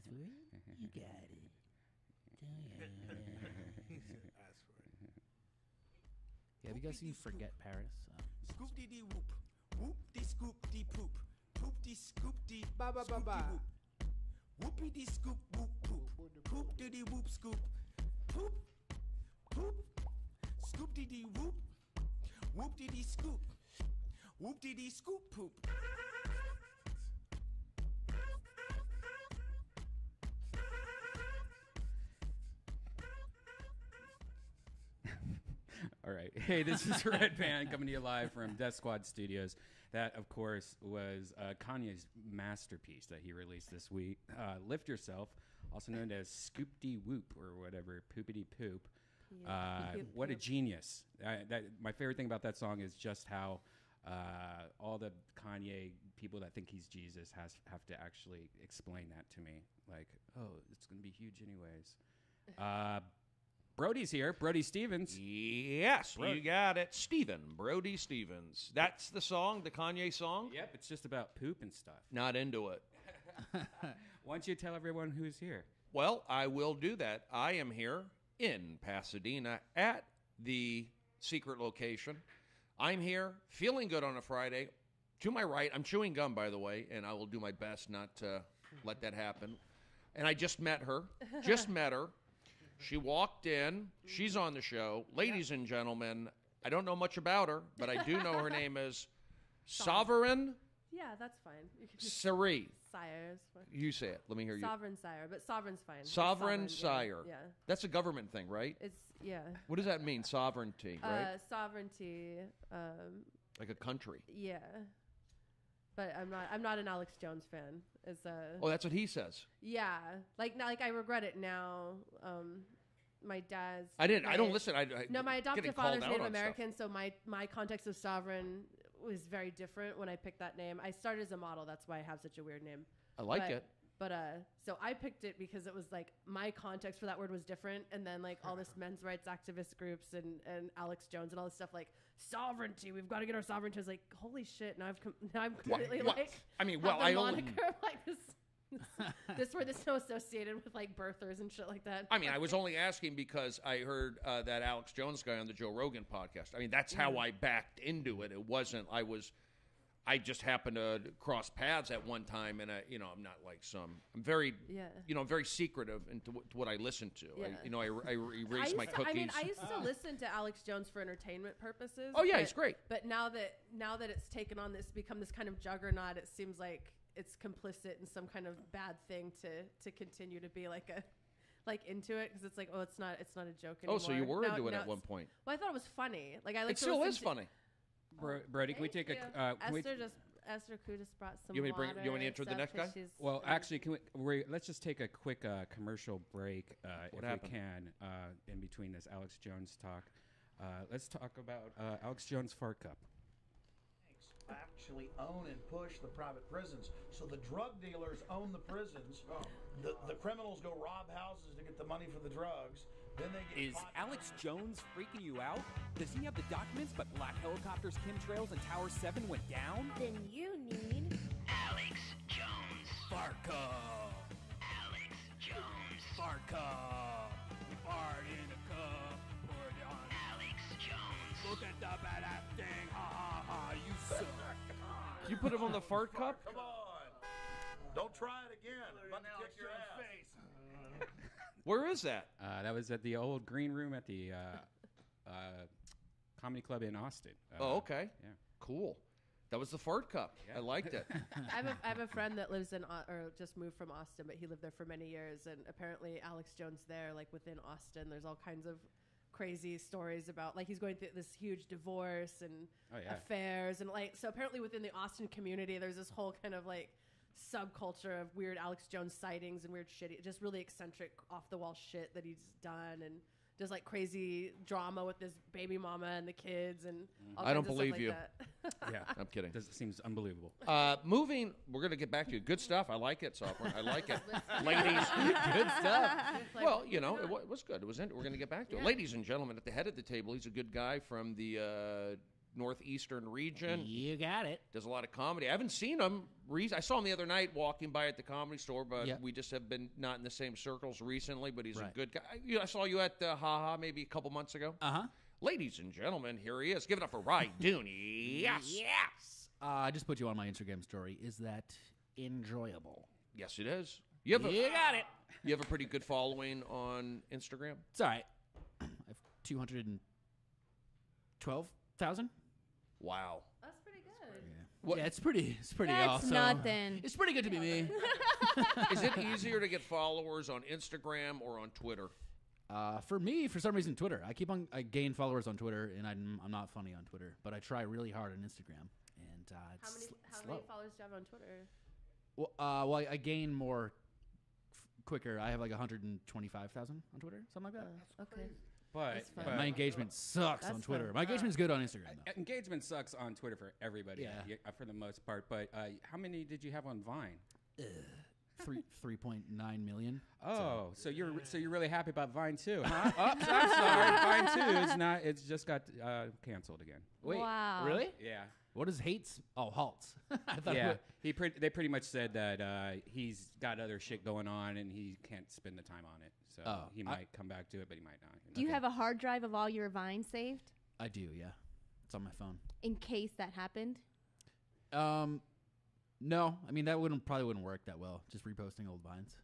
ask for it, you got it. He said, ask for it. Yeah, have you guys seen Forget Paris? Scoop dee dee whoop. Whoop dee scoop dee poop. Poop dee scoop dee Ba ba ba ba. whoopie dee scoop whoop poop. Poop dee dee whoop scoop. Poop. Poop. Scoop dee dee whoop. Whoop dee dee scoop. Whoop dee dee scoop poop. All right. Hey, this is Red Band coming to you live from Deathsquad Studios. That, of course, was Kanye's masterpiece that he released this week. Lift Yourself, also known as Scoop-dee Whoop or whatever, Poopity Poop. What a genius. My favorite thing about that song is just how all the Kanye people that think he's Jesus have to actually explain that to me. Like, oh, it's going to be huge anyways. Brody's here. Brody Stevens. Yes, you got it. Brody Stevens. That's the song, the Kanye song? Yep, it's just about poop and stuff. Not into it. Why don't you tell everyone who's here? Well, I will do that. I am here in Pasadena at the secret location. I'm here feeling good on a Friday. To my right, I'm chewing gum, by the way, and I will do my best not to let that happen. And I just met her. She walked in. She's on the show. Ladies and gentlemen, I don't know much about her, but I do know her name is Sovereign Yeah, that's fine. You can just Siri. Sire is fine. You say it. Let me hear you. Sovereign Sire, but Sovereign's fine. Sovereign Sire. Yeah. That's a government thing, right? It's, yeah. What does that mean, sovereignty, right? Sovereignty, Like a country. yeah. But I'm not an Alex Jones fan. It's Oh, that's what he says. yeah. Like I regret it now. My dad's I don't listen. No, my getting adoptive called father's out Native on American, so my context of sovereign was very different when I picked that name. I started as a model, that's why I have such a weird name. I like it. But so I picked it because it was like my context for that word was different, and then like all this men's rights activist groups and Alex Jones and all this stuff like sovereignty. We've got to get our sovereignty. I was like, holy shit! Now I'm completely What? like. I mean, have well, the I only- moniker of, like this word that's so associated with like birthers and shit like that. I mean, I was only asking because I heard that Alex Jones guy on the Joe Rogan podcast. I mean, that's how I backed into it. It wasn't. I just happened to cross paths at one time, and I'm not like some. I'm very, I'm very secretive into what I listen to. Yeah. I erase my cookies. I used to listen to Alex Jones for entertainment purposes. Oh, yeah, he's great. But now that it's taken on become this kind of juggernaut, it seems like it's complicit in some kind of bad thing to continue to be like into it, because it's like, oh, it's not a joke anymore. Oh, so you were into it at one point. Well, I thought it was funny. Like I like it still is funny. Brody, can we take a? Esther Koo just brought some. You want water me to enter the next guy? Well, actually, can let's just take a quick commercial break if happened? we can in between this Alex Jones talk. Let's talk about Alex Jones Fart Cup. Actually own and push the private prisons. So the drug dealers own the prisons. The criminals go rob houses to get the money for the drugs. Then they get Is Alex Jones freaking you out? Does he have the documents but black helicopters, chemtrails, and Tower 7 went down? Then you need Alex Jones Fart Cup. Alex Jones Fart Cup. You fart in a cup, pour it on Alex Jones. Look at the badass thing, ha ha ha, you suck. You put him on the fart cup? Come on. Don't try it again. I'm about to kick your face. Where is that? That was at the old green room at the comedy club in Austin. Oh, okay. Yeah. Cool. That was the fart cup. Yeah. I liked it. I have a friend that lives or just moved from Austin, but he lived there for many years, and apparently Alex Jones there, like within Austin, there's all kinds of crazy stories about, like, he's going through this huge divorce and affairs, and like, so apparently within the Austin community there's this whole kind of like subculture of weird Alex Jones sightings and weird shit, just really eccentric off the wall shit that he's done, and does like crazy drama with his baby mama and the kids and all I don't kinds of believe stuff you. Like that. Yeah, I'm kidding. It seems unbelievable. Moving, we're going to get back to you. Good stuff. I like it, Sovereign. I like it. Ladies. Good stuff. Well, it was good. We're going to get back to it. Ladies and gentlemen, at the head of the table, he's a good guy from the northeastern region. You got it. Does a lot of comedy. I haven't seen him. I saw him the other night walking by at the Comedy Store, but we just have been not in the same circles recently. But he's a good guy. I saw you at Ha Ha maybe a couple months ago. Ladies and gentlemen, here he is. Give it up for Ryan Dooney. Yes. I just put you on my Instagram story. Is that enjoyable? Yes, it is. You got it. You have a pretty good following on Instagram. It's all right. I have 212,000. Wow. That's pretty good. Yeah, it's pretty That's awesome. nothing. It's pretty good to be me. Is it easier to get followers on Instagram or on Twitter? For me, for some reason, Twitter. I gain followers on Twitter, and I'm not funny on Twitter, but I try really hard on Instagram, and it's How slow. many followers do you have on Twitter? Well, I gain more quicker. I have like 125,000 on Twitter, something like that. Okay. But My engagement sucks on That's Twitter. fun. My engagement's good on Instagram, though. engagement sucks on Twitter for everybody, Yeah. for the most part. But how many did you have on Vine? 3.9 million. Oh, so you're really happy about Vine too, huh? Oh, I'm sorry, Vine 2 is not. It's just got canceled again. Wait, Wow. really? Yeah. What is hates? Oh, halts. I thought Yeah, it they pretty much said that he's got other shit going on and he can't spend the time on it. So he might come back to it, but he might not. Do you have a hard drive of all your Vines saved I do, yeah. It's on my phone. in case that happened? No, I mean that probably wouldn't work that well. Just reposting old vines,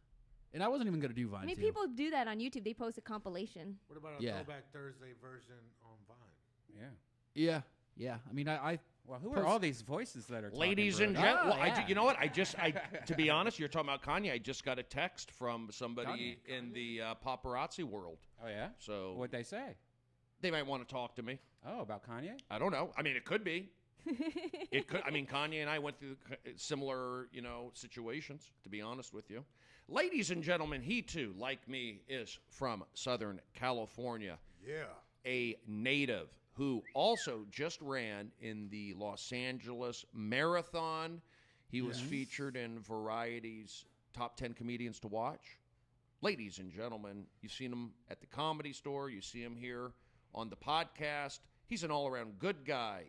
and I wasn't even gonna do Vine. I mean, too. people do that on YouTube. They post a compilation. What about a Yeah. Throwback Thursday version on Vine? Yeah. Yeah. I mean, I Well, who are all these voices that are talking, Ladies and Brody? gentlemen, yeah. you know what? To be honest, you're talking about Kanye. I just got a text from somebody in the paparazzi world. Oh yeah. So What'd they say? they might want to talk to me. Oh, about Kanye? I don't know. I mean, it could be. It could. I mean, Kanye and I went through similar, situations. To be honest with you, ladies and gentlemen, he too, like me, is from Southern California. Yeah. A native who also just ran in the Los Angeles Marathon. He was featured in Variety's Top 10 Comedians to Watch. Ladies and gentlemen, you've seen him at the Comedy Store. You see him here on the podcast. He's an all-around good guy.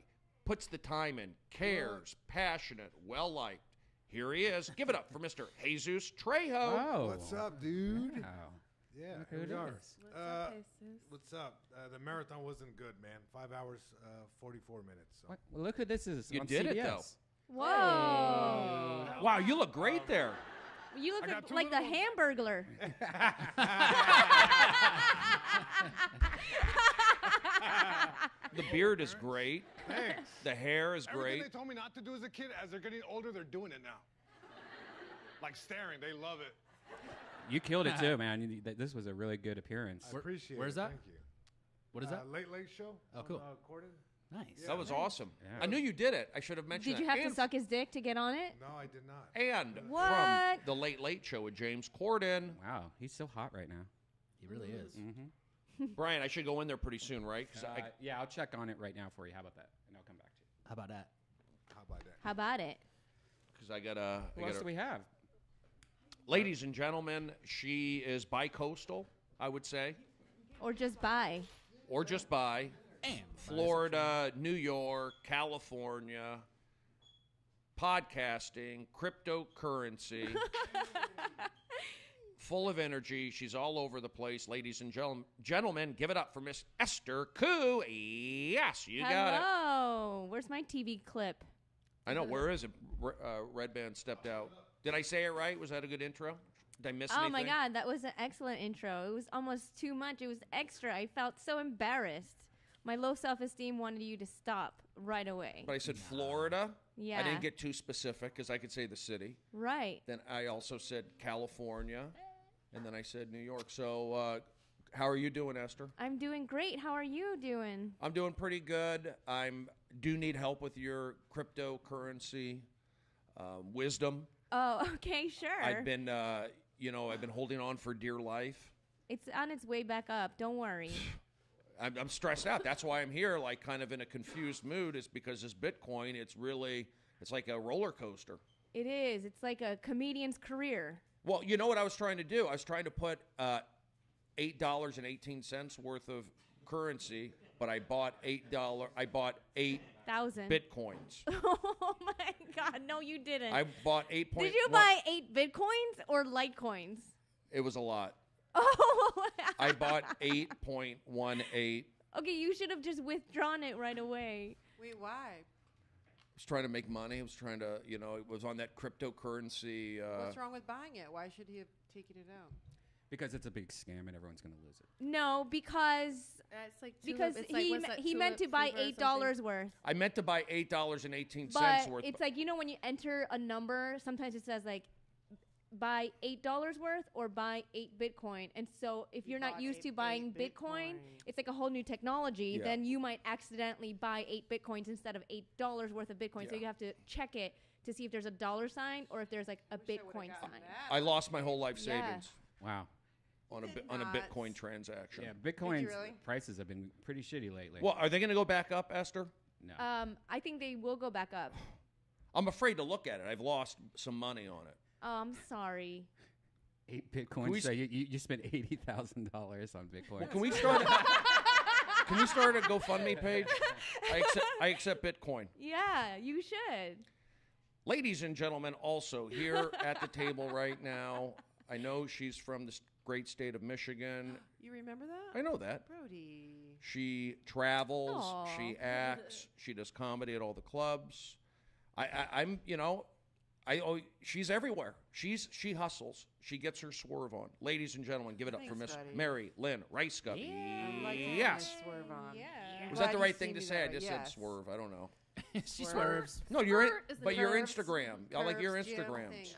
Puts the time in, cares, passionate, well-liked. Here he is. Give it up for Mr. Jesus Trejo. Oh. What's up, dude? Wow. Yeah, Look here who we it are. is. What's up? The marathon wasn't good, man. 5 hours, 44 minutes. So. What? Well, look who this is. You on did CBS. it, though. Whoa. Wow, you look great there. You look I got two like the little- Hamburglar. The beard is great. Thanks. The hair is Everything great. they told me not to do as a kid, as they're getting older, they're doing it now. Like staring, they love it. You killed it too, man. This was a really good appearance. I appreciate where's it. that? Thank you. what is that? Late Late Show. Oh, cool. Corden. Nice. That was awesome. Yeah. I knew you did it. I should have mentioned Did you that. have to suck his dick to get on it? No, I did not. And What? from the Late Late Show with James Corden. Wow, he's so hot right now. He really is. Mm-hmm. Brian, I should go in there pretty soon, right? 'Cause Yeah, I'll check on it right now for you. How about that? And I'll come back to you. How about that? How about that? How about it? Because I got to. Who else do we have? Ladies and gentlemen, she is bi-coastal, I would say, Or just buy? or just bi. And Florida, New York, California, podcasting, cryptocurrency, full of energy. She's all over the place. Ladies and gentlemen, give it up for Miss Esther Koo. Yes, you got it. Hello. Where's my TV clip? I know. Where is it? Red Band stepped out. Did I say it right? Was that a good intro? Did I miss anything? Oh my God, that was an excellent intro. It was almost too much. It was extra. I felt so embarrassed. My low self-esteem wanted you to stop right away. But I said Florida. Yeah. I didn't get too specific because I could say the city. Right. Then I also said California. And then I said New York. So how are you doing, Esther? I'm doing great. How are you doing? I'm doing pretty good. I do need help with your cryptocurrency wisdom. Oh, okay, sure. I've been holding on for dear life. It's on its way back up. Don't worry. I'm stressed out. That's why I'm here, like kind of in a confused mood, is because this Bitcoin, it's like a roller coaster. It is. It's like a comedian's career. Well, you know what I was trying to do? I was trying to put $8.18 worth of currency but I bought $8. I bought 8 1,000. bitcoins. Oh my God! No, you didn't. I bought 8. Did you buy 8 bitcoins or Litecoins? It was a lot. Oh. I bought 8.18. Okay, you should have just withdrawn it right away. Wait, why? I was trying to make money. I was trying to, it was on that cryptocurrency. What's wrong with buying it? Why should he have taken it out? Because it's a big scam and everyone's going to lose it. No, because It's like because tulip, it's like, what's that, he meant to tulip buy fever or $8 something? worth. I meant to buy $8.18 But worth. it's like, when you enter a number, sometimes it says like buy $8 worth or buy 8 Bitcoin. And so if you're not bought used to 8 buying Bitcoin, Bitcoin. it's like a whole new technology. Yeah. Then you might accidentally buy 8 Bitcoins instead of $8 worth of Bitcoin. So Yeah. you have to check it to see if there's a dollar sign or if there's like a Wish I would've Bitcoin gotten sign. that. I lost my whole life Yeah. savings Wow. on Did a not. Bitcoin transaction. Yeah, Bitcoin's really? prices have been pretty shitty lately. Well, are they going to go back up, Esther? No. I think they will go back up. I'm afraid to look at it. I've lost some money on it. Oh, I'm sorry. 8 we Bitcoins. So s- you spent $80,000 on Bitcoin. Can we start? Can we start a GoFundMe page? I accept Bitcoin. Yeah, you should. Ladies and gentlemen, also here at the table right now, I know she's from the great state of Michigan. You remember that? I know that. Brody. She travels, Aw. she acts, she does comedy at all the clubs. I'm, she's everywhere. She hustles. She gets her swerve on. Ladies and gentlemen, give it up for Thanks, Miss buddy. Mary Lynn Rice-Gup. I'd like to have Yes. my swerve on. Yeah. Was Glad that the you right see thing to me say? that I way. just said Yes. swerve. I don't know. She swerves. No, Swerve is the but your curves. Instagram. I like your Curves, Jim, Instagram. thanks.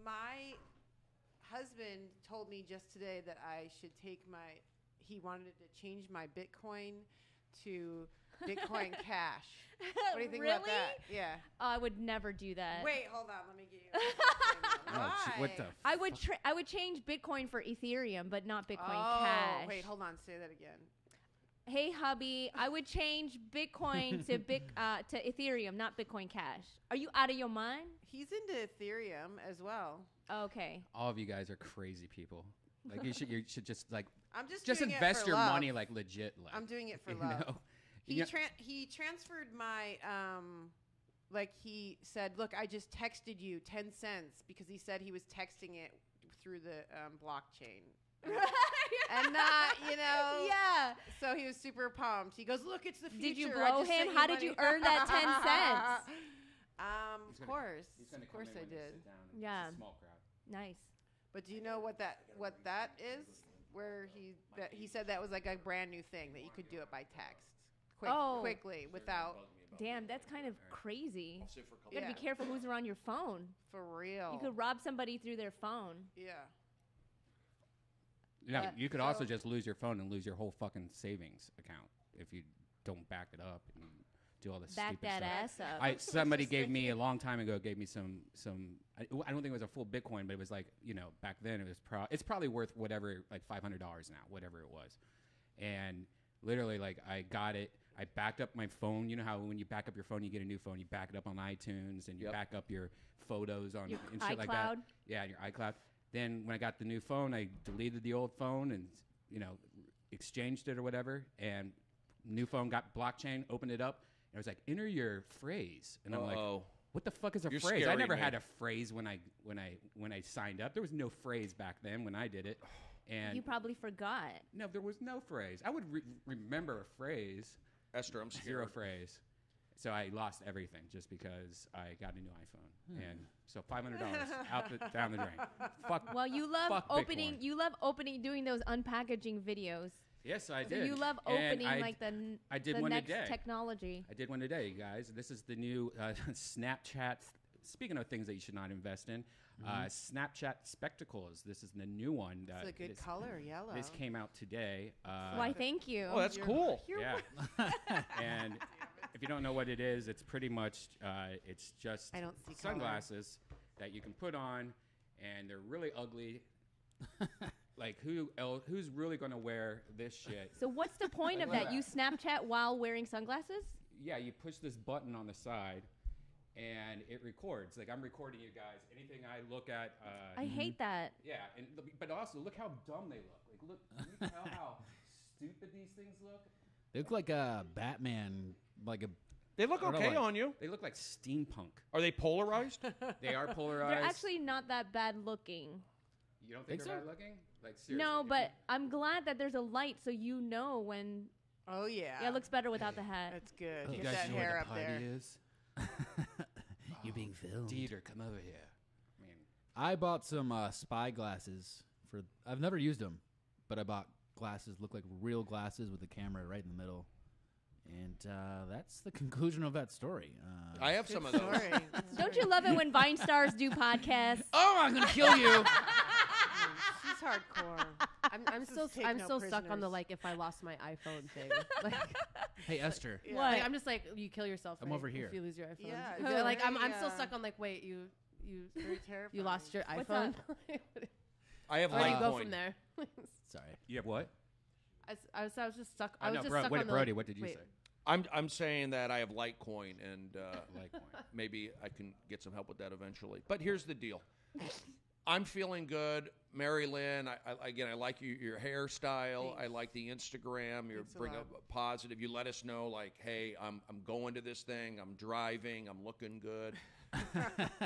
My husband told me just today that I should take he wanted to change my Bitcoin to Bitcoin Cash. What do you think about Really? that? Yeah. I would never do that. Wait, hold on. Let me get you. Oh, Why? what the? I would change Bitcoin for Ethereum, but not Bitcoin Oh, Cash. wait, hold on. Say that again. Hey, hubby, I would change Bitcoin to to Ethereum, not Bitcoin Cash. Are you out of your mind? He's into Ethereum as well. Okay. All of you guys are crazy people. Like you should just like I'm just just doing invest it for your love. money like legit. Like I'm doing it for you love. know? He You know- he transferred my like he said, look, I just texted you 10 cents because he said he was texting it through the blockchain. And not, Yeah. So he was super pumped. He goes, look, it's the future. Did you I blow just him? sent How did you earn that 10 cents? Of course. Of course I did. Yeah. Small crowd. Nice. But do you know what that is? Where he said that was like a brand new thing that you could do it by text. Quickly without Damn, that's kind of crazy. You gotta Yeah. be careful who's around your phone. for real. You could rob somebody through their phone. Yeah. No, Yeah. you could also just lose your phone and lose your whole fucking savings account if you don't back it up and do all this Back stupid that stuff. ass up. Somebody gave me a long time ago some I don't think it was a full Bitcoin, but it was like, back then it was it's probably worth whatever, like $500 now, whatever it was. And literally, like, I got it. I backed up my phone. You know how when you back up your phone, you get a new phone, you back it up on iTunes and you Yep. back up your photos on Your and shit like that. iCloud. Yeah, your iCloud. Then when I got the new phone, I deleted the old phone and exchanged it or whatever. And new phone got blockchain. Opened it up. And it was like, enter your phrase. And I'm like, Uh-oh. what the fuck is a You're phrase? I scaring never me. had a phrase when I signed up. There was no phrase back then when I did it. And You probably forgot. no, there was no phrase. I would remember a phrase, Esther, I'm scared. zero phrase. So I lost everything just because I got a new iPhone, and so $500 down the drain. Fuck. Well, you love Fuck opening. Bitcoin. You love opening, doing those unpackaging videos. Yes, I So did. you love And opening I like I did the one next today. technology. I did one today, you guys. This is the new Snapchat. Speaking of things that you should not invest in, Snapchat Spectacles. This is the new one. It's a good color, yellow. This came out today. Why? Thank you. Oh, that's cool. Yeah. And if you don't know what it is, it's pretty much it's just I don't see color. sunglasses that you can put on, and they're really ugly. Like who's really going to wear this shit? So what's the point of that? You Snapchat while wearing sunglasses? Yeah, you push this button on the side, and it records. Like I'm recording you guys. Anything I look at. I hate that. Yeah, but also look how dumb they look. Like look, can you tell how stupid these things look. They look like a Batman, like a. They look I don't know, okay like- on you. They look like steampunk. Are they polarized? They are polarized. They're actually not that bad looking. You don't think Think they're so? bad looking? Like seriously? No, but I'm glad that there's a light so you know when. Oh yeah. Yeah, it looks better without the hat. That's good. Oh. Get You guys that know where hair the up there. is? You're being filmed. Dieter, come over here. I mean, I bought some spy glasses for. I've never used them, but I bought glasses. Look like real glasses with the camera right in the middle. And that's the conclusion of that story. I have some of those. Sorry. Don't you love it when Vine stars do podcasts? Oh, I'm gonna kill you! She's hardcore. I'm This still is take I'm no still stuck on the prisoners. like if I lost my iPhone thing. Like, Hey Esther, Yeah. What? like, I'm just like you kill yourself. I'm right, over here. If you lose your iPhone. Yeah, If oh, you're like I'm right, still yeah. stuck on like wait you Very terrifying. you lost your What's iPhone. I have Where do you go Litecoin. from there? sorry. you have what? I was just stuck. I I was know, just bro, stuck what, on the Brody, like, what did you wait, say? I'm saying that I have Litecoin, and Litecoin. maybe I can get some help with that eventually. But here's the deal. I'm feeling good. Mary Lynn, I like your hairstyle. I like the Instagram. You Thanks a bring lot. up positive. You let us know, like, hey, I'm going to this thing. I'm driving. I'm looking good.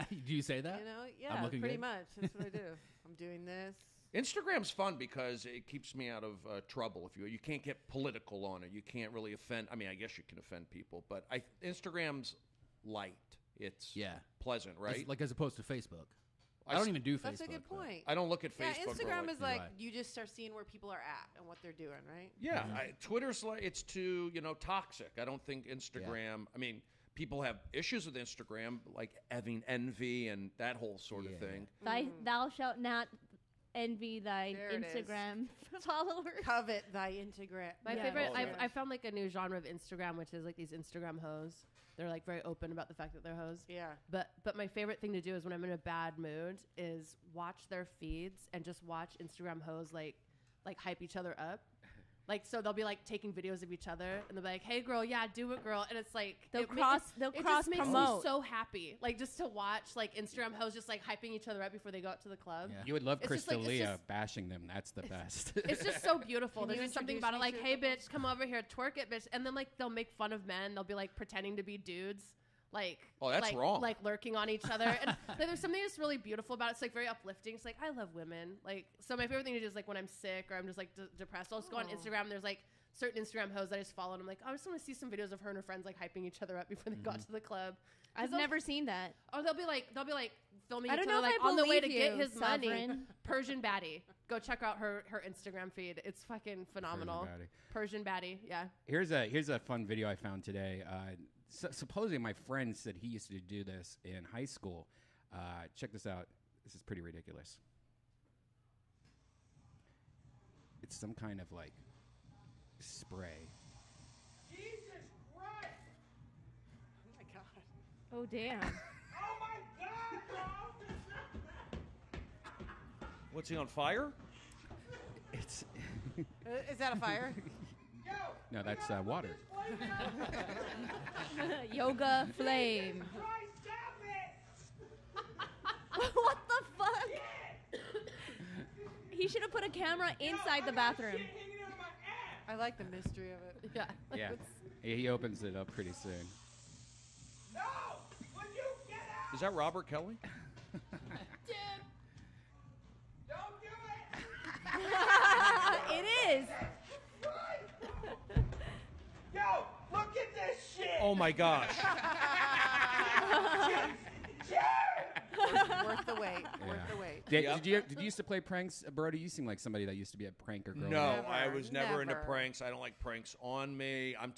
Do you say that? You know, yeah, looking pretty good? much. That's what I do. I'm doing this. Instagram's fun because it keeps me out of trouble. If you can't get political on it, you can't really offend. I mean, I guess you can offend people, but Instagram's light. It's Yeah. pleasant, right? Like as opposed to Facebook. I I don't s- even do Facebook. That's a good but- point. I don't look at Yeah, Facebook. Instagram really. is like Right. you just start seeing where people are at and what they're doing, right? Yeah, Twitter's like it's too toxic. I don't think Instagram. I mean, people have issues with Instagram, like having envy and that whole sort of Yeah. thing. Thou shalt not envy thy There it is. Instagram followers. Covet thy Instagram. My Yeah. favorite, Oh, yeah. I found like a new genre of Instagram, which is like these Instagram hoes. They're like very open about the fact that they're hoes. Yeah. But my favorite thing to do is when I'm in a bad mood is watch their feeds and just watch Instagram hoes like hype each other up. Like so they'll be like taking videos of each other and they'll be like, "Hey girl, yeah, do it, girl." And it's like They'll it cross just makes me promote. so happy. Like just to watch like Instagram hoes just like hyping each other up before they go out to the club. Yeah. You would love It's just like- it's Crystalia just- bashing them. That's the best. It's just so beautiful. Can There's you just something introduce about it me like, to a hey, couple? bitch, come over here, twerk it, bitch. And then, like, they'll make fun of men. They'll be, like, pretending to be dudes. Like, Oh, that's like, wrong. Like, lurking on each other. And like, there's something that's really beautiful about it. It's, like, very uplifting. It's like, I love women. Like, so my favorite thing to do is, like, when I'm sick or I'm just, like, depressed, I'll just go on Oh. Instagram. And there's, like, certain Instagram hoes that I just follow. And I'm like, I just want to see some videos of her and her friends, like, hyping each other up before they go out to the club. 'Cause I've they'll- never seen that. Or they'll be like filming I each don't other know if like I on the way to believe get you, his money. Sovereign. Persian Baddie. Go check out her Instagram feed. It's fucking phenomenal. Baddie. Persian Baddie, yeah. Here's a fun video I found today. Supposedly my friend said he used to do this in high school. Check this out. This is pretty ridiculous. It's some kind of like spray. Jesus Christ! Oh my god. Oh damn. Oh my God, bro! What's he on fire? It's Is that a fire? Yo! no, that's water. Yoga flame. Christ, stop it! What the fuck? He should have put a camera inside the bathroom. Shit hanging out of my ass! I like the mystery of it. Yeah. Yeah, he opens it up pretty soon. No! Will you get out? Is that Robert Kelly? Don't do it! It is. Yo! Look at this shit! Oh my gosh! Worth the wait. Worth Yeah. the wait. Did you used to play pranks, Brody? You seem like somebody that used to be a pranker growing No, up. I Never, was never into never. pranks. I don't like pranks on me. I'm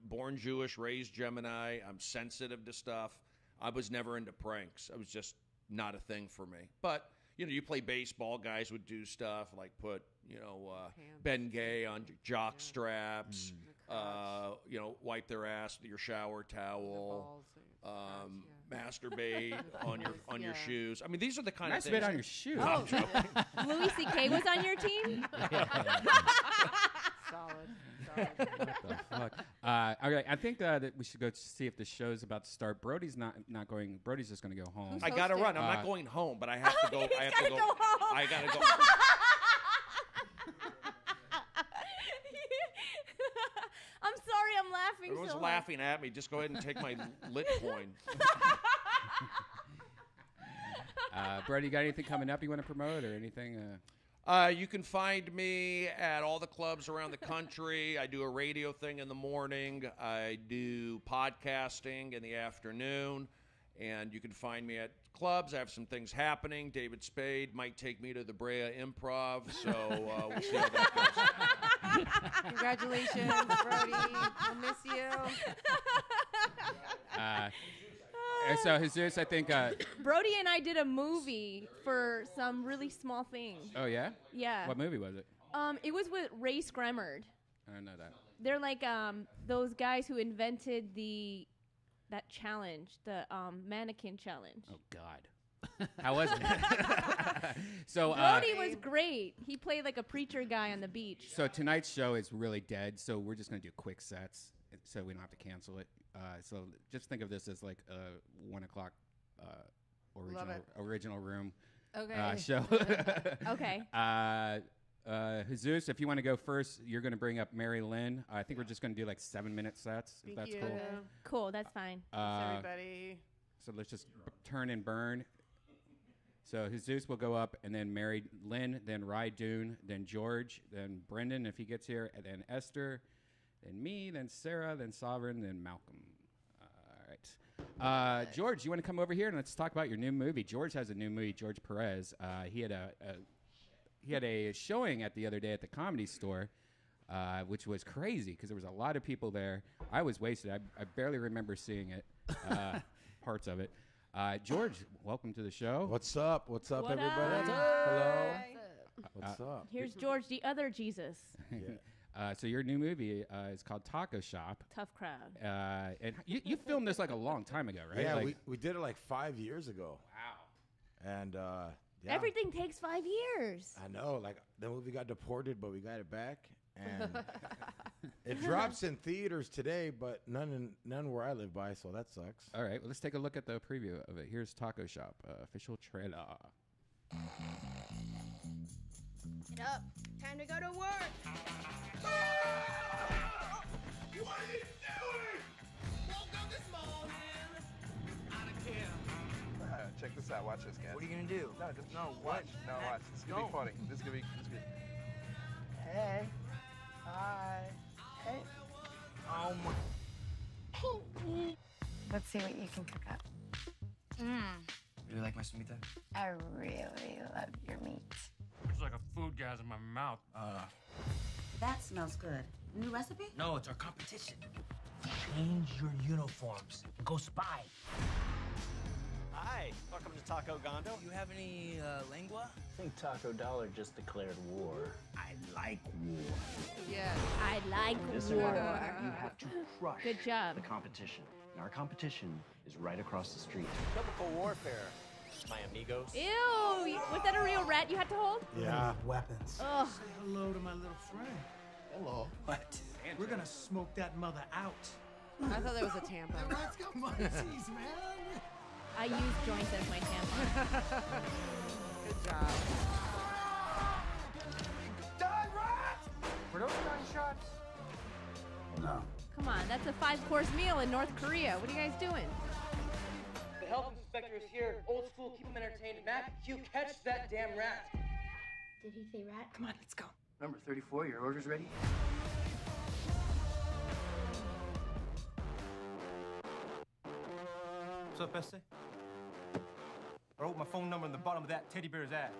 born Jewish, raised Gemini. I'm sensitive to stuff. I was never into pranks. I was just not a thing for me. But you play baseball. Guys would do stuff like put Pants. Ben Gay on jock straps. Crotch. Wipe their ass with your shower towel. Balls, Masturbate on your Yeah. shoes. I mean, these are the kind of Masturbate things. on your shoe. Oh, Louis C.K. was on your team. Solid. What the fuck? Okay, I think that we should go see if the show's about to start. Brody's not going. Brody's just going to go home. I gotta hosting? run. I'm Uh, not going home, but I have to go. He's I have gotta to go home. I gotta go. laughing Everyone's so laughing at me. Just go ahead and take my lit coin. Brody, you got anything coming up you want to promote or anything? You can find me at all the clubs around the country. I do a radio thing in the morning. I do podcasting in the afternoon. And you can find me at clubs. I have some things happening. David Spade might take me to the Brea Improv. So we'll see how that goes. Congratulations, Brody. I'll miss you. So Jesus, I think. Brody and I did a movie for some really small thing. Oh yeah. Yeah. What movie was it? It was with Ray Scremmerd. I don't know that. They're like those guys who invented that challenge, the mannequin challenge. Oh God. How was it? So Brody was great. He played like a preacher guy on the beach. So tonight's show is really dead. So we're just gonna do quick sets, so we don't have to cancel it. So just think of this as like a 1 o'clock original room show. Okay. Jesus, if you want to go first, you're going to bring up Mary Lynn. I think we're just going to do like 7-minute sets, if Thank that's you. cool. Cool, that's fine. Thanks, everybody. So let's just turn and burn. So Jesus will go up, and then Mary Lynn, then Rydoon, then George, then Brendan if he gets here, and then Esther, then me, then Sarah, then Sovereign, then Malcolm. All right. George, you want to come over here and let's talk about your new movie? George has a new movie, George Perez. He had a showing the other day at the Comedy Store, which was crazy because there was a lot of people there. I was wasted. I barely remember seeing it, parts of it. George, welcome to the show. What's up? What's up, What everybody? up? Hello. What's up? Here's George, the other Jesus. So your new movie is called Taco Shop. Tough crowd. And you filmed this like a long time ago, right? Yeah, like, we did it like 5 years ago. Wow. And yeah. Everything takes 5 years. I know. Like the movie got deported, but we got it back, and it drops in theaters today, but none where I live by, so that sucks. All right, well, let's take a look at the preview of it. Here's Taco Shop, official trailer. Get up. Time to go to work. What are you doing? Woke up this morning. I don't care. Check this out. Watch this, guys. What are you gonna do? No, just No, watch. what? No, watch. This is gonna be funny. This is gonna be good. Hey. Hi. Hey. Oh my. Let's see what you can cook up. Really like my smita? I really love your meat. It's like a food gas in my mouth. That smells good. New recipe? No, it's our competition. Change your uniforms. Go spy. Hi, welcome to Taco Gondo. You have any lengua? I think Taco Dollar just declared war. I like war. Yeah. I like This war. environment, you have to crush Good job. the competition. And our competition is right across the street. Chemical warfare, my amigos. Ew! Was that a real rat you had to hold? Yeah. Weapons. Ugh. Say hello to my little friend. Hello. What? We're gonna smoke that mother out. I thought that was a tampon. Let's go, munchies, man. I use joints as my tampon. Good job. Die, rat! Were those 9 shots? No. Come on, that's a 5-course meal in North Korea. What are you guys doing? The health inspector is here. Old school, keep him entertained. Mac, you catch that damn rat. Did he say rat? Come on, let's go. Number 34, your order's ready? What's up, Bessie? I wrote my phone number on the bottom of that teddy bear's ass.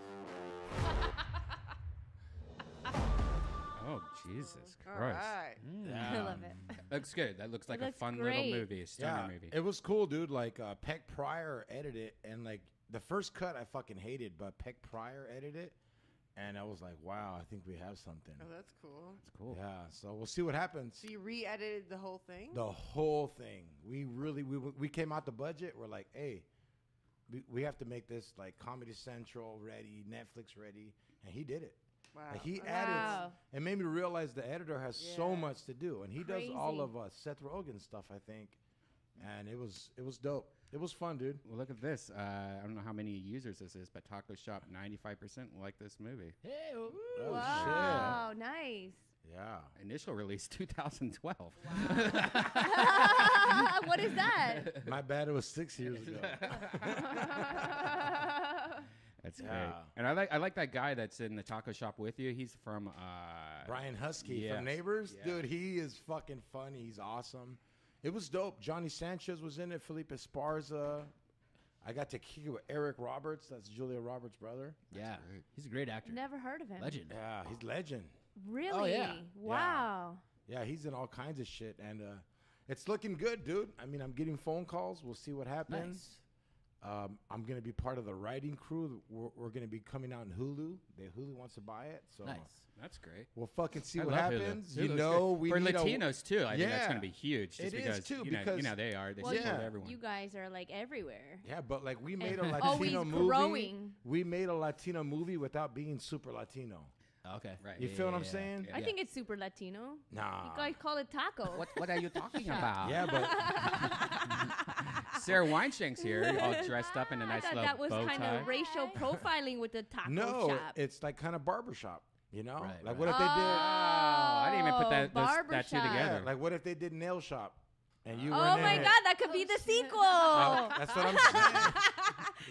Oh, Jesus All Christ. right. I love it. Looks good. That looks like a looks fun great. little movie, a stoner movie. It was cool, dude. Like Peck Pryor edited it, and like the first cut I fucking hated, but Peck Pryor edited it, and I was like, wow, I think we have something. Oh, that's cool. It's cool. Yeah, so we'll see what happens. So you re-edited the whole thing? The whole thing. We came out the budget. We're like, hey, we have to make this like Comedy Central ready, Netflix ready, and he did it. Wow. Like he Wow. added. It made me realize the editor has so Yeah. much to do, and he does all Crazy. of Seth Rogen stuff, I think, and it was dope. It was fun, dude. Well, look at this. I don't know how many users this is, but Taco Shop 95% like this movie. Oh, Wow, nice. Yeah. Initial release 2012. What is that? My bad. It was 6 years ago. That's Yeah. great. And I like that guy that's in the taco shop with you. He's from Brian Husky yes. from Neighbors. Yeah. Dude, he is fucking funny. He's awesome. It was dope. Johnny Sanchez was in it. Felipe Esparza. I got to kick it with Eric Roberts. That's Julia Roberts' brother. Yeah. He's a great actor. Never heard of him. Legend. Yeah, he's legend. Really? Oh, yeah. Wow. Yeah, he's in all kinds of shit. And it's looking good, dude. I mean, I'm getting phone calls. We'll see what happens. I'm going to be part of the writing crew. We're going to be coming out in Hulu. Hulu wants to buy it. So Nice. That's great. We'll fucking see I what love Hulu. happens. Hulu's You know, great. we for need Latinos too. I think that's Yeah. going to be huge. Just It is, because, too, you know because- they are. They Well, support yeah. everyone. You guys are like everywhere. Yeah, but like we made a And Latino always movie. growing. We made a Latino movie without being super Latino. Okay. Right. You feel what I'm saying? I think it's super Latino. Nah. You guys call it taco. What are you talking about? Yeah, but Sarah Weinshank's here, all dressed up in a I nice thought little that was bow kind tie. of racial profiling with the taco no, shop. it's like kind of barbershop. You know, Right, like right. what if they did? I didn't even put that two barbershop. together. Yeah, like what if they did nail shop? And you Oh went my in God, that could be the sequel. Oh, that's what I'm saying.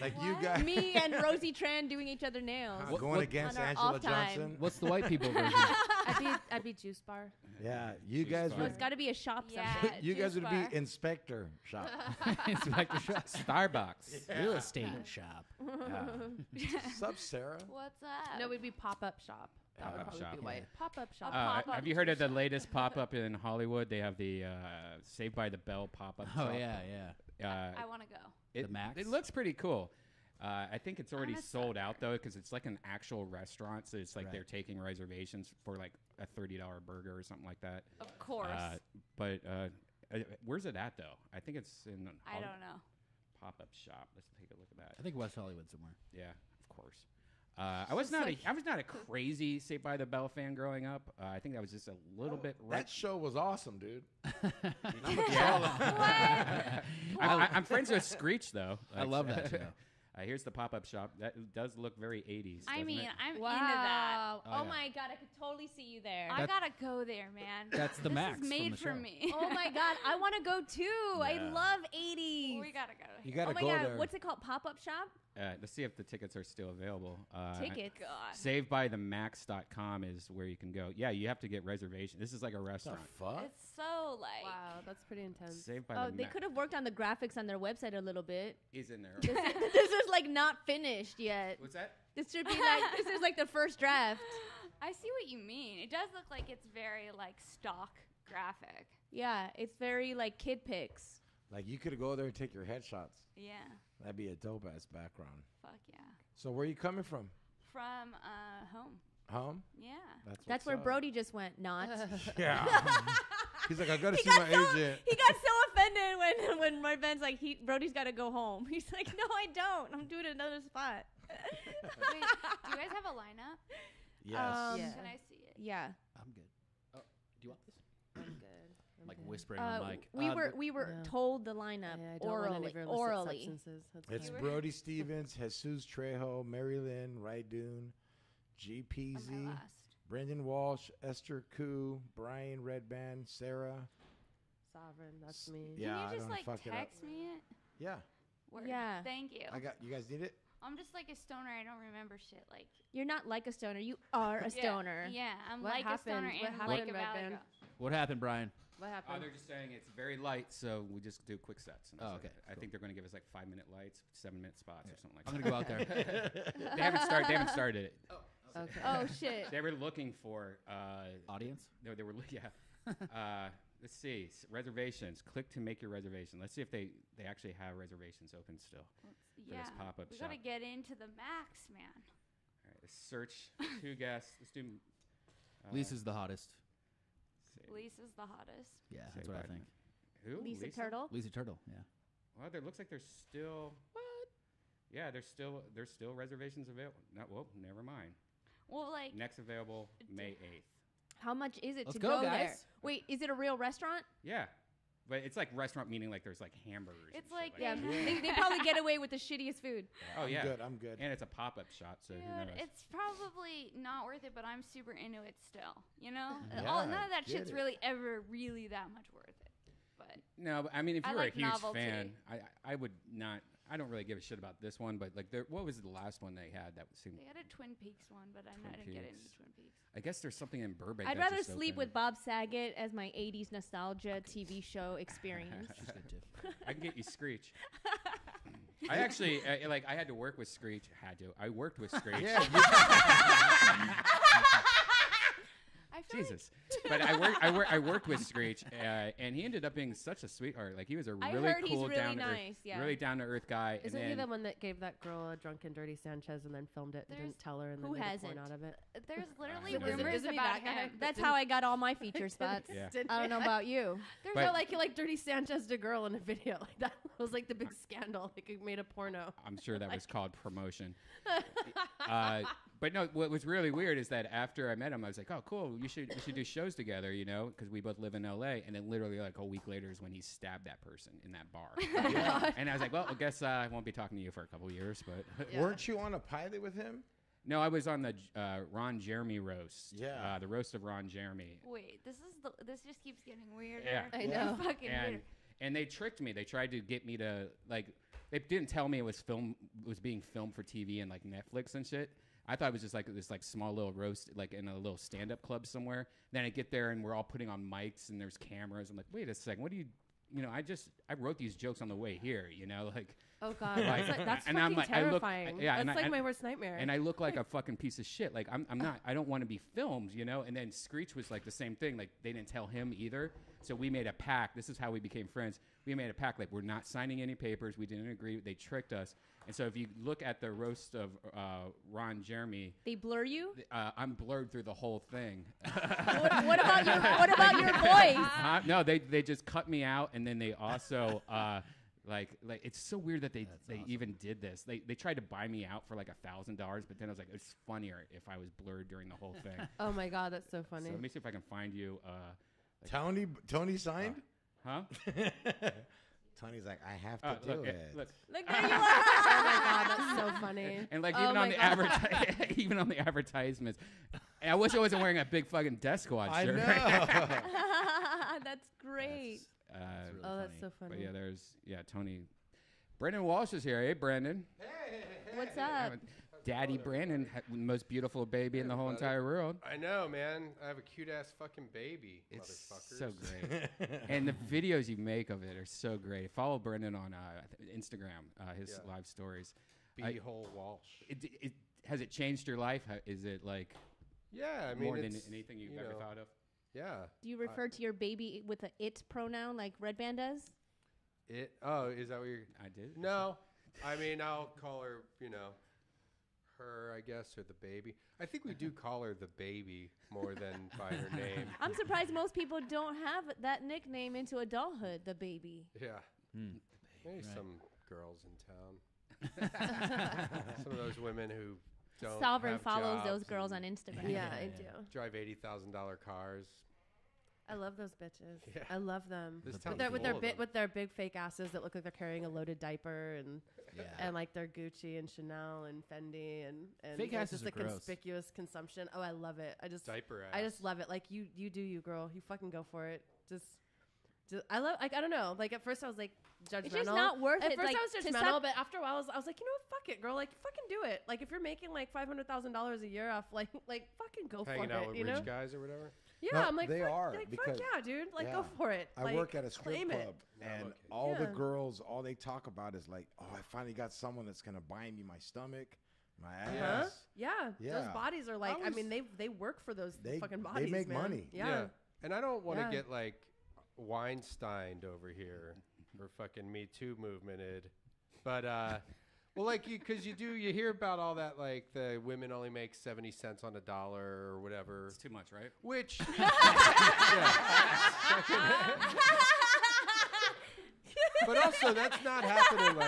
Like you guys Me and Rosie Tran doing each other nails. going against on our Angela off time. Johnson. What's the white people version? I'd be Juice Bar. Yeah, you guys Oh, would. it's got to be a shop Yeah. somewhere. You guys Juice would bar. be Inspector Shop. Inspector Shop. Starbucks. Real estate shop. Sup, Sarah? What's up? No, we'd be Pop-Up Shop. That would Pop-up probably shop. be white. Pop-Up shop. pop-up Have you heard of the latest pop-up in Hollywood? They have the Saved by the Bell pop-up Oh shop. yeah. I want to go. It, The Max? It looks pretty cool. I think it's already a sold out though, because it's like an actual restaurant. So it's like Right. they're taking reservations for like a $30 burger or something like that. Of course. But where's it at though? I think it's in I don't know. pop-up shop. Let's take a look at that. I think West Hollywood somewhere. Yeah, of course. I was not a crazy Saved by the Bell fan growing up. I think that was just a little bit. That show was awesome, dude. I'm friends with Screech though. I love that show. Here's the pop-up shop. That does look very 80s. I doesn't mean, it? I'm into that. Oh, yeah. my God, I could totally see you there. I gotta go there, man. That's the this Max is from made the for show. me. Oh my God, I want to go too. I Yeah. love 80s. We gotta go. You gotta Oh my go God, there. what's it called? Pop-up shop? Let's see if the tickets are still available. Tickets. God. SavedByTheMax.com is where you can go. Yeah, you have to get reservation. This is like a restaurant. Fuck. It's so like. Wow, that's pretty intense. Saved by Oh, the they Max. could have worked on the graphics on their website a little bit. He's in there. This is like not finished yet. What's that? This should be like this is like the first draft. I see what you mean. It does look like it's very like stock graphic. Yeah, it's very like kid pics. Like you could go there and take your headshots. Yeah. That'd be a dope ass background. Fuck yeah. So where you coming from? From home. Home? Yeah. That's what's where up. Brody just went. Not. Yeah. He's like, I gotta He see got my so- agent. He got so offended when my band's like, Brody's got to go home. He's like, no, I don't. I'm doing another spot. Wait, do you guys have a lineup? Yes. Yeah. Can I see it? Yeah. I'm good. Oh, do you want this? I'm good. I'm Like good. whispering on mic. We were Yeah. told the lineup Yeah, I don't want any orally. of your illicit Orally. substances. That's It's fine. Brody Stevens, Jesus Trejo, Mary Lynn, Rydoon, G I'm Peasy, my last. Brendan Walsh, Esther Koo, Brian Redband, Sarah. Sovereign, that's me. Yeah, Can I you just don't like fuck it up. text me it? Yeah. Word. Yeah. Thank you. I got you guys need it? I'm just like a stoner. I don't remember shit. Like You're not like a stoner. You are a stoner. Yeah, I'm What like happened? a stoner What and happened, like a Red valley Band? girl. What happened, Brian? What happened? They're just saying it's very light, so we just do quick sets. And Oh, that's okay, it. I think they're going to give us like 5-minute lights, 7-minute spots, or something like I'm that. gonna go out there. They haven't started it. Okay. Oh shit. They were looking for Audience? No, they were let's see, reservations. Click to make your reservation. Let's see if they actually have reservations open still. Yeah, this pop-up we shop. gotta get into the max, man. All right, let's search 2 guests. Let's do. Lisa's the hottest. Lisa's the hottest. Yeah, Say that's what I bye. think. Who? Lisa Turtle. Lisa Turtle. Yeah. Well, there looks like there's still. What? Yeah, there's still reservations available. Whoa, never mind. Well, like Next available May 8th. How much is it Let's to go, go there? guys. Wait, is it a real restaurant? Yeah. But it's like restaurant meaning like there's like hamburgers. It's and like, shit yeah, that. they probably get away with the shittiest food. Oh yeah, I'm good. And it's a pop-up shop, so who Dude, knows? it's probably not worth it, but I'm super into it still. You know, Yeah, none of that get shit's it. really ever really that much worth it. But No, but I mean, if I you're like a huge novelty. fan, I would not. I don't really give a shit about this one, but like, what was the last one they had that seemed? they had a Twin Peaks one, but I didn't get into Twin Peaks. I guess there's something in Burbank. I'd that's rather just sleep open. with Bob Saget as my 80s nostalgia TV show experience. I can get you Screech. I actually I had to work with Screech. I worked with Screech. Yeah. Jesus. But I worked with Screech, and he ended up being such a sweetheart. Like he was a I really heard he's cool, really down to earth, nice, yeah. really down to earth guy. Isn't and he then, the one that gave that girl a drunken dirty Sanchez and then filmed it and didn't tell her and who then made a hasn't? porn out of it? There's literally Isn't he rumors that about guy? him. That's how I got all my feature spots. Yeah. I don't know about you. There's But- no like he like dirty Sanchez a girl in a video like that. Was like the big scandal. Like he made a porno. I'm sure that was called promotion. But no, what was really weird is that after I met him, I was like, "Oh, cool, we should do shows together," you know, because we both live in L.A. And then literally like a week later is when he stabbed that person in that bar. And I was like, "Well, I guess I won't be talking to you for a couple years." But Weren't you on a pilot with him? no, I was on the Ron Jeremy roast. Yeah. The roast of Ron Jeremy. Wait, this just keeps getting weirder. Yeah. I know. Fucking weirder. And they tricked me. They tried to get me to like. They didn't tell me it was being filmed for TV and like Netflix and shit. I thought it was just like this like small little roast like in a little stand-up club somewhere. Then I get there and we're all putting on mics and there's cameras. I'm like, wait a second, what do you know? I wrote these jokes on the way here. You know, like. Oh God, that's and fucking I'm like, terrifying. and That's like my worst nightmare. And I look like a fucking piece of shit. Like I'm not. I don't want to be filmed, you know. And then Screech was like the same thing. Like they didn't tell him either. So we made a pact. This is how we became friends. We made a pact. Like we're not signing any papers. We didn't agree. They tricked us. And so if you look at the roast of Ron Jeremy, They blur you? I'm blurred through the whole thing. What about your voice? No, they just cut me out, and then they also. Like it's so weird that they even did this. They tried to buy me out for like $1,000, but then I was like, it's funnier if I was blurred during the whole thing. Oh my God, that's so funny. So let me see if I can find you. Tony signed? Huh? Tony's like, I have to do look, it. Look. Look, there you are. Oh my God, that's so funny. And like Oh even on my the God. even on the advertisements, and I wish I wasn't wearing a big fucking Deathsquad I shirt. know. That's great. Oh, that's so funny. But yeah, Tony. Brandon Walsh is here. Hey, Brandon. What's up? Daddy Brandon, most beautiful baby in the whole entire world. I know, man. I have a cute ass fucking baby, It's motherfuckers. so great. And the videos you make of it are so great. Follow Brendan on Instagram, his live stories. B-hole Walsh. Has it changed your life? Is it like Yeah, I mean, more than it's, anything you've you ever know, thought of? Yeah. Do you refer to your baby with a it pronoun like Red Band does? It. Oh, is that what you're? I did. No, I mean I'll call her. You know, her. I guess or the baby. I think we do call her the baby more than by her name. I'm surprised most people don't have that nickname into adulthood, the baby. Yeah. Maybe some girls in town. Some of those women who don't. Sovereign have follows jobs those girls on and Instagram. Yeah, I do. Drive $80,000 cars. I love those bitches. Yeah. I love them. This With town's their full of them. with their big fake asses that look like they're carrying a loaded diaper and like their Gucci and Chanel and Fendi and Fake there's asses just the are gross. conspicuous consumption. Oh, I love it. I just Diaper I ass. just love it. Like you do you, girl. You fucking go for it. Just I love, like, I don't know. Like, at first I was, like, judgmental. It's just not worth at it. First like, I was to judgmental, suck- but after a while I was like, you know what? Fuck it, girl. Like, fucking do it. Like, if you're making, like, $500,000 a year off, like fucking go Hanging for out it, with you rich know? guys or whatever. Yeah, No, I'm like, they fuck, are, like, fuck because- yeah, dude. Like, yeah. go for it. I Like, work at a strip claim club, it. and all the Yeah. girls, all they talk about is like, oh, I finally got someone that's gonna buy me my stomach, my ass. Uh-huh. Yeah. Yeah. Those bodies are like, I mean, they work for those fucking bodies. make man. money. Yeah. And I don't want to Yeah. get like Weinsteined over here or fucking Me Too movemented, but well, like you hear about all that, like the women only make 70 cents on a dollar or whatever. It's too much, right? Which but also that's not happening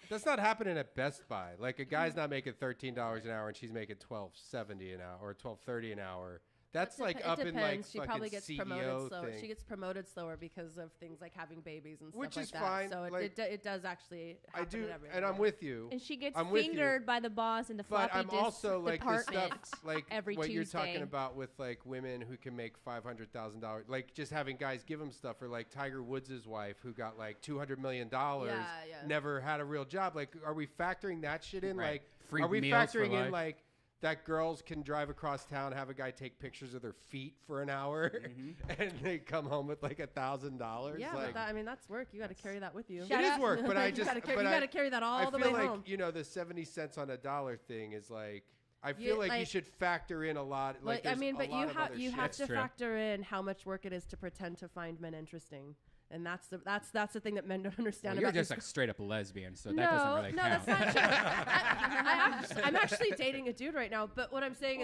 that's not happening at Best Buy. Like a guy's not making $13 an hour and she's making $12.70 an hour or $12.30 an hour. That's It like dep- up it in like depends. She fucking probably gets CEO promoted slower. thing. She gets promoted slower because of things like having babies and Which stuff is like that. fine, So like, it does actually happen I do, in every and I'm area. with you. And she gets I'm with you. fingered by the boss in the But floppy I'm disk also like the department stuff like every what Tuesday. you're talking about with like women who can make $500,000, like just having guys give them stuff, or like Tiger Woods' wife who got like $200 million, Yeah. never had a real job. Like, are we factoring that shit in? Right. Like, Free are we meals for factoring in life. like that girls can drive across town, have a guy take pictures of their feet for an hour, and they come home with like $1,000? Yeah, like, but that, I mean that's work. You got to carry that with you. it is work, but I You just gotta carry, but you I- got to carry that all I the feel way like home. you know the 70 cents on a dollar thing is like I You- feel like you like- should factor in a lot. Like I mean, there's but a lot you of have other you shit. have to factor in how much work it is to pretend to find men interesting, and that's the thing that men don't understand. Well, you're about just these like straight up a lesbian, so that no, doesn't really no, count. that's not true. I'm actually dating a dude right now, but what I'm saying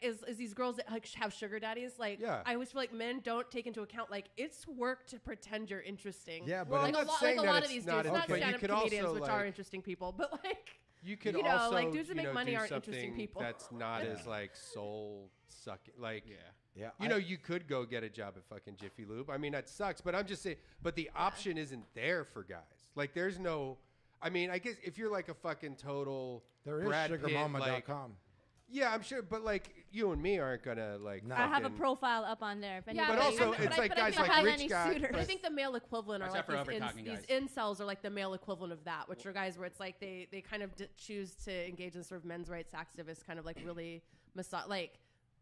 is these girls that like have sugar daddies. Like, Yeah. I always feel like men don't take into account like it's work to pretend you're interesting. Yeah, but Well, like I'm a not lot, saying like a that lot of it's these not dudes, as- not but you stand-up could comedians, also, which are like- interesting people, but like You could you know, also like dudes that you make know, money do aren't interesting something people. That's not as like soul sucking. Like Yeah, you know, you could go get a job at fucking Jiffy Lube. I mean, that sucks, but I'm just saying. But the option isn't there for guys. Like, there's no. I mean, I guess if you're like a fucking total There is Brad Pitt, sugarmama.com. like, yeah, I'm sure, but like you and me aren't gonna like. I have a fucking- profile up on there. If Yeah, anybody but also I- it's I- like but I guys feel like have rich any guys. suitors. I think the male equivalent are Watch like out for overtalking these guys. incels are like the male equivalent of that, which are guys where it's like they kind of choose to engage in sort of men's rights activist kind of like really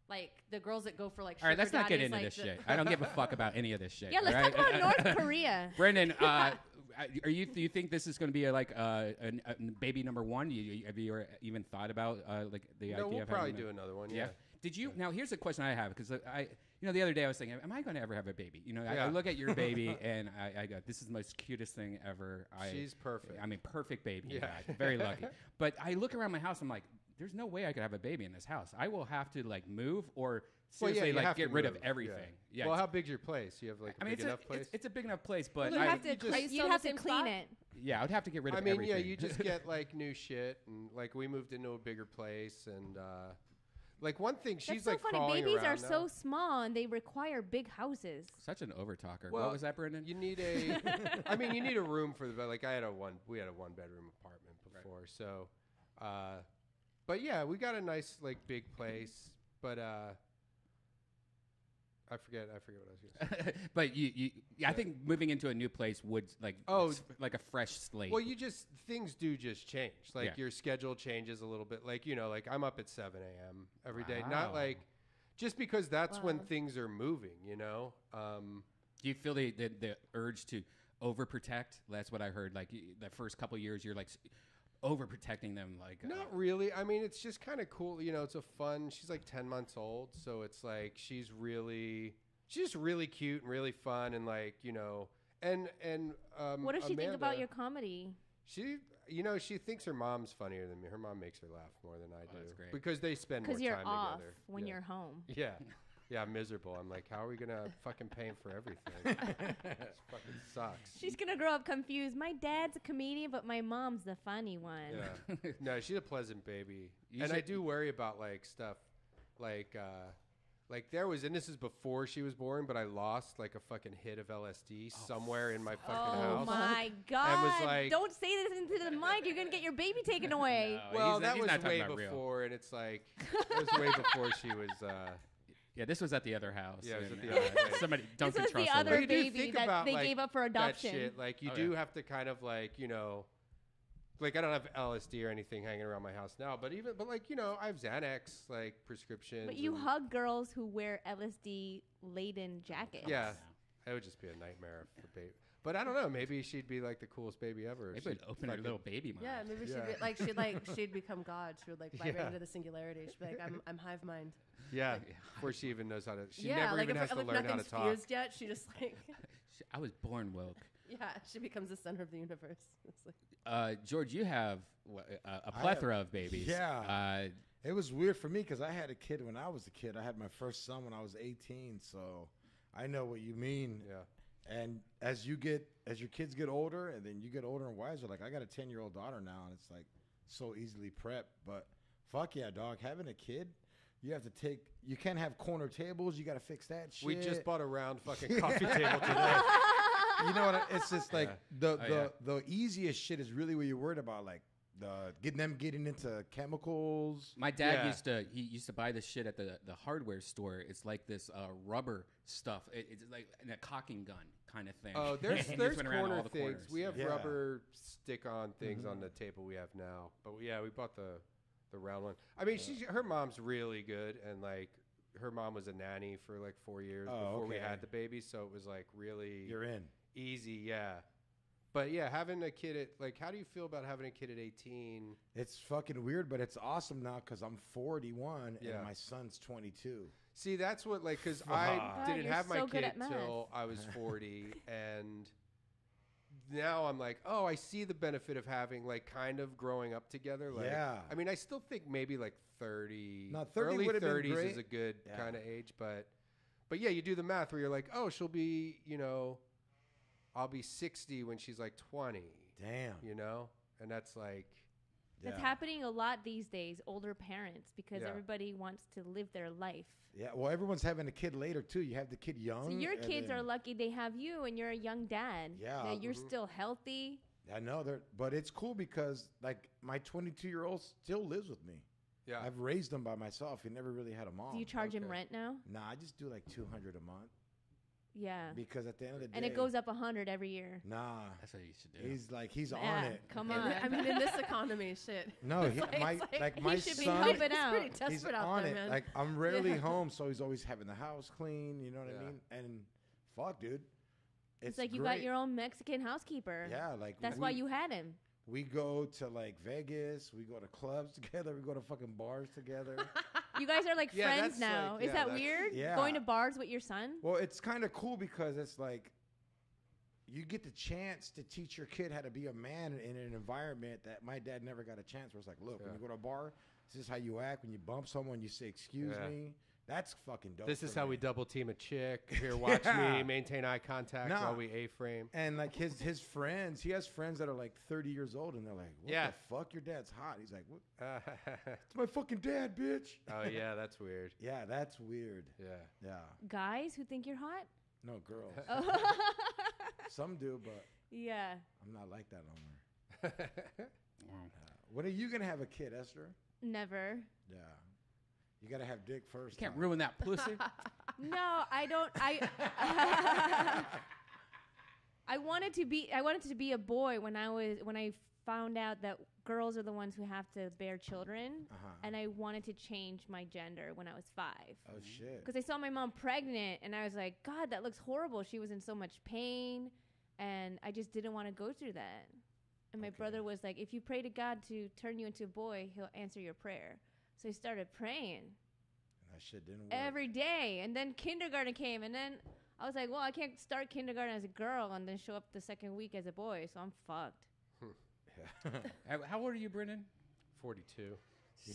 like the girls that go for like. All right, let's sugar not get daddies, into like this the- shit. I don't give a fuck about any of this shit. Yeah, let's all right? talk about North Korea. Brendan, do you think this is going to be like a baby number one? Have you ever even thought about like the idea? No, we'll of probably having do another one. Yeah. Did you? Now here's a question I have because the other day I was thinking, am I going to ever have a baby? You know, I Yeah. look at your baby and I go, this is the most cutest thing ever. She's perfect. I mean, perfect baby. Yeah. God, very lucky. But I look around my house, I'm like, there's no way I could have a baby in this house. I will have to like move or seriously you like have get to rid of move. everything. Yeah. Well, how big's your place? You have like a big enough place? It's a big enough place, but You'd I have to, Are you still you'd in have the to same clean spot? it. yeah, I would have to get rid of I mean, everything. yeah, you just get like new shit, and like we moved into a bigger place, and like one thing she's That's so like funny. crawling Babies around are now. so small and they require big houses. Such an overtalker. Well, What was that, Brendan? You need a, I mean, you need a room for the like. We had a 1-bedroom apartment before, so, but yeah, we got a nice like big place, but I forget what I was going to say. But I think moving into a new place would like like a fresh slate. Well, things do just change. Like Yeah. your schedule changes a little bit. Like, you know, like I'm up at 7 a.m. every day. Wow. Not like just because that's when Wow. things are moving, you know? Do you feel the urge to overprotect? That's what I heard. Like the first couple of years, you're like overprotecting them. Like Not really. I mean, it's just kind of cool. You know, it's a fun. She's like 10 months old, so it's like she's just really cute and really fun, and like, you know, and What does she think about Amanda, your comedy? She, you know, she thinks her mom's funnier than me. Her mom makes her laugh more than I do. that's great. Because they spend more Because time you're off together. when Yeah. you're home. Yeah. Yeah, I'm miserable. I'm like, how are we going to fucking pay him for everything? This fucking sucks. She's going to grow up confused. My dad's a comedian, but my mom's the funny one. Yeah. No, she's a pleasant baby. You And I should- do worry about like stuff like there was, and this is before she was born, but I lost like a fucking hit of LSD somewhere in my fucking Oh house. my God. And was like, Don't say this into the mic. You're going to get your baby taken away. well, that he's was not talking way about real. before, and it's like, it was way before she was, yeah, this was at the other house. Yeah, it was and, at the other place. somebody This Duncan was the Trussell other lived- But you do baby think that about, they like, gave up for adoption. That shit. Like, you Oh, do yeah. have to kind of like, you know, like I don't have LSD or anything hanging around my house now, but like, you know, I have Xanax like prescriptions. But you and- hug girls who wear LSD laden jackets. Yeah, it would just be a nightmare for baby. But I don't know. Maybe she'd be like the coolest baby ever. Maybe it'd open her fucking- little baby mind. Yeah, maybe Yeah. she'd become God. She would like vibrate Yeah. into the singularity. She'd be like, I'm hive mind. Yeah, before she even knows how to. She yeah, never like even if, has to if learn how to nothing's talk. fused yet, she just like I was born woke. yeah, she becomes the center of the universe. It's like, George, you have a plethora of babies. Yeah. It was weird for me because I had a kid when I was a kid. I had my first son when I was 18, so I know what you mean. Yeah. And as your kids get older, and then you get older and wiser, like I got a 10-year-old daughter now, and it's like so easily prepped. But fuck yeah, dog, having a kid, You have to take. You can't have corner tables. You got to fix that shit. We just bought a round fucking coffee table today. You know what? It's just like Yeah. the easiest shit is really what you're worried about, like getting into chemicals. My dad used to buy this shit at the hardware store. It's like this rubber stuff. It's like in a caulking gun kind of thing. Oh, there's And he just went around corner all the things. corners. We have Yeah. rubber stick-on things on the table we have now. But yeah, we bought the round one. I mean, her mom's really good, and like her mom was a nanny for like 4 years before we had the baby, so it was like really You're in. easy. Yeah. But yeah, having a kid at like, how do you feel about having a kid at 18? It's fucking weird, but it's awesome now because I'm 41 Yeah. and my son's 22. See, that's what like because Wow. I didn't you're have my so good kid at math. till I was 40, and now I'm like, oh, I see the benefit of having like kind of growing up together. Like, Yeah. I mean, I still think maybe like 30, No, 30 early would've been 30s great. is a good Yeah. kind of age, but yeah, you do the math where you're like, oh, she'll be, I'll be 60 when she's like 20. Damn. And that's like, That's Yeah. happening a lot these days, older parents, because Yeah. everybody wants to live their life. Yeah, well, everyone's having a kid later too. You have the kid young. So your and kids then- are lucky they have you, and you're a young dad. Yeah, That you're mhm. still healthy. I know but it's cool because like my 22-year-old still lives with me. yeah. I've raised him by myself. He never really had a mom. Do you charge him okay. rent now? Nah, I just do like 200 a month Yeah. because at the end of the day, And it goes up 100 every year. Nah, That's what you should do. he's on Yeah, it. come In on. the- I mean, in this economy, shit. No, It's he, like my he should be son, helping He's out. pretty he's desperate out on there, it. man. Like I'm rarely Yeah. home, so he's always having the house clean. You know what I Yeah. mean? And fuck, dude, It's like you got great. your own Mexican housekeeper. Yeah, like That's we, why you had him. We go to like Vegas. We go to clubs together. We go to fucking bars together. You guys are like Yeah, friends that's now. like- Is yeah, that that's- weird? Yeah. Going to bars with your son? Well, it's kind of cool because it's like you get the chance to teach your kid how to be a man in an environment that my dad never got a chance. Where it's like, look, when Yeah. you go to a bar, this is how you act. When you bump someone, you say, "Excuse Yeah. me." That's fucking dope. This is for how me. we double team a chick. Here, watch Yeah. me maintain eye contact Nah. while we A-frame. And like his friends, he has friends that are like 30 years old, and they're like, "What Yeah. the fuck? Your dad's hot." He's like, "What? It's my fucking dad, bitch." Oh yeah, that's weird. Yeah, that's weird. Yeah. Yeah. Guys who think you're hot? No, girls. Oh. Some do, but Yeah. I'm not like that no more. When are you gonna have a kid, Esther? Never. Yeah. You gotta have dick first. Can't huh? ruin that pussy. No, I don't. I wanted to be a boy when I found out that girls are the ones who have to bear children, and I wanted to change my gender when I was 5. Oh shit. Because I saw my mom pregnant, and I was like, God, that looks horrible. She was in so much pain, and I just didn't want to go through that. And my brother was like, if you pray to God to turn you into a boy, he'll answer your prayer. So I started praying That shit didn't work. every day. And then kindergarten came, and then I was like, well, I can't start kindergarten as a girl and then show up the second week as a boy, so I'm fucked. How old are you, Brendan? 42.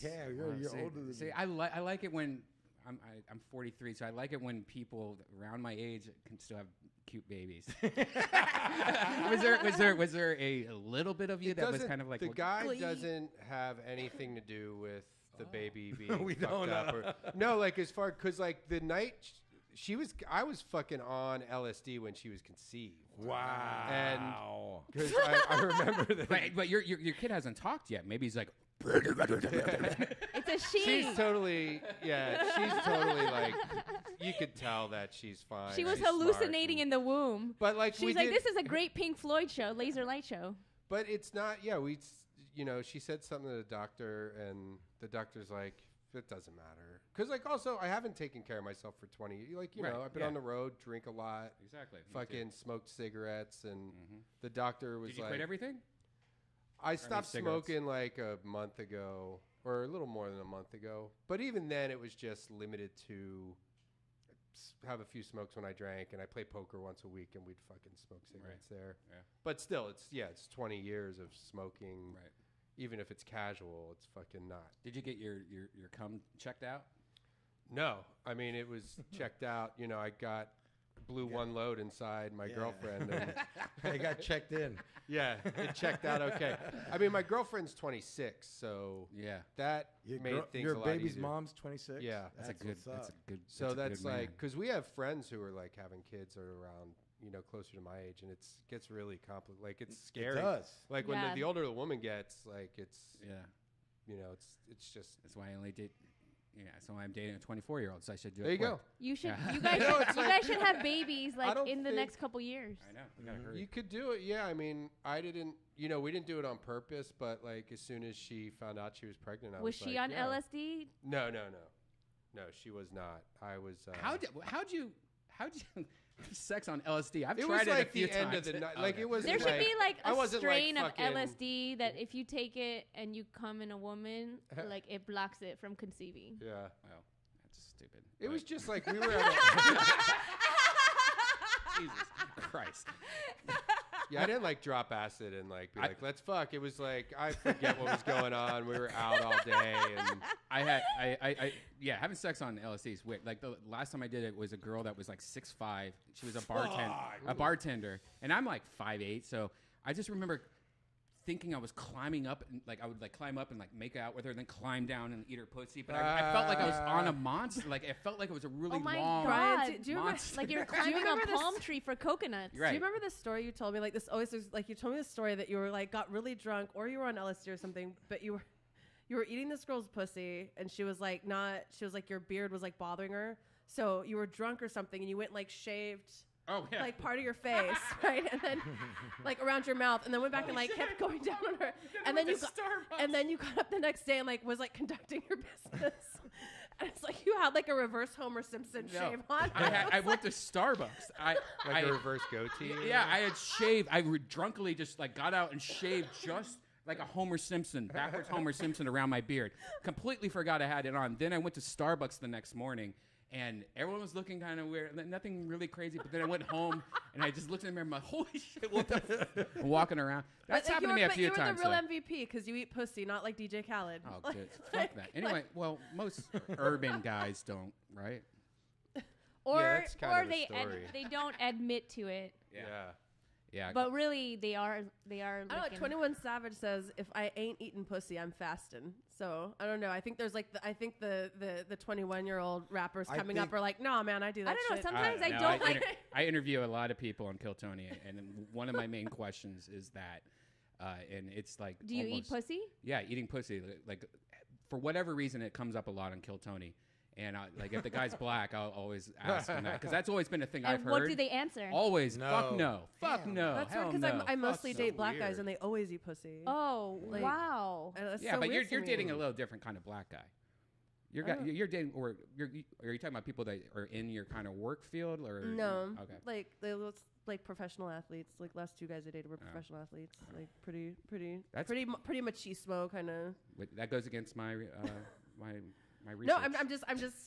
Yeah, you're See- older than see, me. I like it when I'm 43, so I like it when people around my age can still have cute babies. was there a little bit of you It that was doesn't- kind of like the well, guy glee? doesn't have anything to do with the baby being We fucked don't up. know. Or, no, like as far because like the night I was fucking on LSD when she was conceived. Wow. And because I remember that. But your kid hasn't talked yet. Maybe he's like. It's a she. She's totally like you could tell that she's fine. She was she's smart hallucinating in the womb. But like we she's like, did- this is a great Pink Floyd show, laser light show. But it's not. Yeah, she said something to the doctor, and the doctor's like, it doesn't matter. Because like also, I haven't taken care of myself for 20 years. Like Right, I've been yeah. on the road, drink a lot, Exactly. me fucking too. smoked cigarettes, and the doctor was Did you like, quit everything? I stopped cigarettes? smoking like a month ago, or a little more than a month ago. But even then, it was just limited to have a few smokes when I drank, and I play poker once a week, and we'd fucking smoke cigarettes there. Yeah. But still, it's 20 years of smoking. Right. Even if it's casual, it's fucking not. Did you get your cum checked out? No, I mean it was checked out. I got blew one load inside my girlfriend. And I got checked in. Yeah, it checked out okay. I mean, my girlfriend's 26, so that made things your a lot baby's easier. mom's 26. Yeah, that's a good. So that's like because we have friends who are like having kids or around, closer to my age, and it gets really complicated. Like it's scary. It does. Like when the older the woman gets, like it's it's just. That's why I only date. Yeah, so I'm dating a 24-year-old, so I should do it. There you quick. go. You should. Yeah. You guys. You guys should have babies like in the think- next couple years. I know. We gotta hurry. You could do it. Yeah, I mean, I didn't. We didn't do it on purpose, but like as soon as she found out she was pregnant, I was she like, on LSD? No, she was not. I was. How'd you have sex on LSD? I've It tried was it like a few the times. end of the night. Like it was. There should be like I a wasn't, strain like, of fucking- LSD that if you take it and you come in a woman, like it blocks it from conceiving. Yeah. Well, that's stupid. It but- was just like we were at a Jesus Christ. Yeah, I didn't like drop acid and like be like, let's fuck. It was like I forget what was going on. We were out all day, and I having sex on LSD is weird. Like the last time I did it was a girl that was like 6'5". She was a bartender, and I'm like 5'8". So I just remember thinking I was climbing up, and like I would like climb up and like make out with her, then climb down and eat her pussy. But I felt like I was on a monster. Like it felt like it was a really Oh my long God! do you remember, monster. Like you're Do you climbing a remember this- palm tree for coconuts. Right. Do you remember the story you told me? Like this always was like you told me the story that you were like got really drunk or you were on LSD or something, but you were eating this girl's pussy and she was like your beard was like bothering her. So you were drunk or something and you went like shaved like part of your face, right? And then like around your mouth and then went back and like kept going down on her. And then you got up the next day and like was like conducting your business. And it's like you had like a reverse Homer Simpson shave on. I went to Starbucks. like a reverse goatee. Yeah, I had shaved. I drunkenly just like got out and shaved just like a Homer Simpson, backwards Homer Simpson around my beard. Completely forgot I had it on. Then I went to Starbucks the next morning, and everyone was looking kind of weird. Nothing really crazy. But then I went home, and I just looked in the mirror. I'm like, holy shit, what the f-? I'm walking around. That's happened to me a few times. You're the real MVP because you eat pussy, not like DJ Khaled. Oh, Like- good. Fuck that. Anyway, well, most urban guys don't, right? Or that's kind or of the story. they don't admit to it. Yeah. Yeah. But really, they are. I don't know. licking. 21 Savage says, "If I ain't eating pussy, I'm fasting." So I don't know. I think there's like the 21-year-old rappers I coming up think- are like, "Nah, man, I do that." I don't know. shit." Sometimes I No, don't like. I interview a lot of people on Kill Tony, and one of my main questions is that, and it's like, Do you eat almost- pussy? Yeah, eating pussy. Like, for whatever reason, it comes up a lot on Kill Tony. And like, if the guy's black, I'll always ask him that because that's always been a thing I've And heard. what do they answer? Always, No. fuck no, fuck no, That's hell weird because no. I mostly so date black guys weird. and they always eat pussy. Oh Like- wow! And that's Yeah, so but weird to you're me. dating a little different kind of black guy. You're dating, or are you talking about people that are in your kind of work field, or No, Okay. like they look like professional athletes. Like last two guys I dated were professional athletes. Like pretty machismo kind of. Wait, that goes against my my research. No,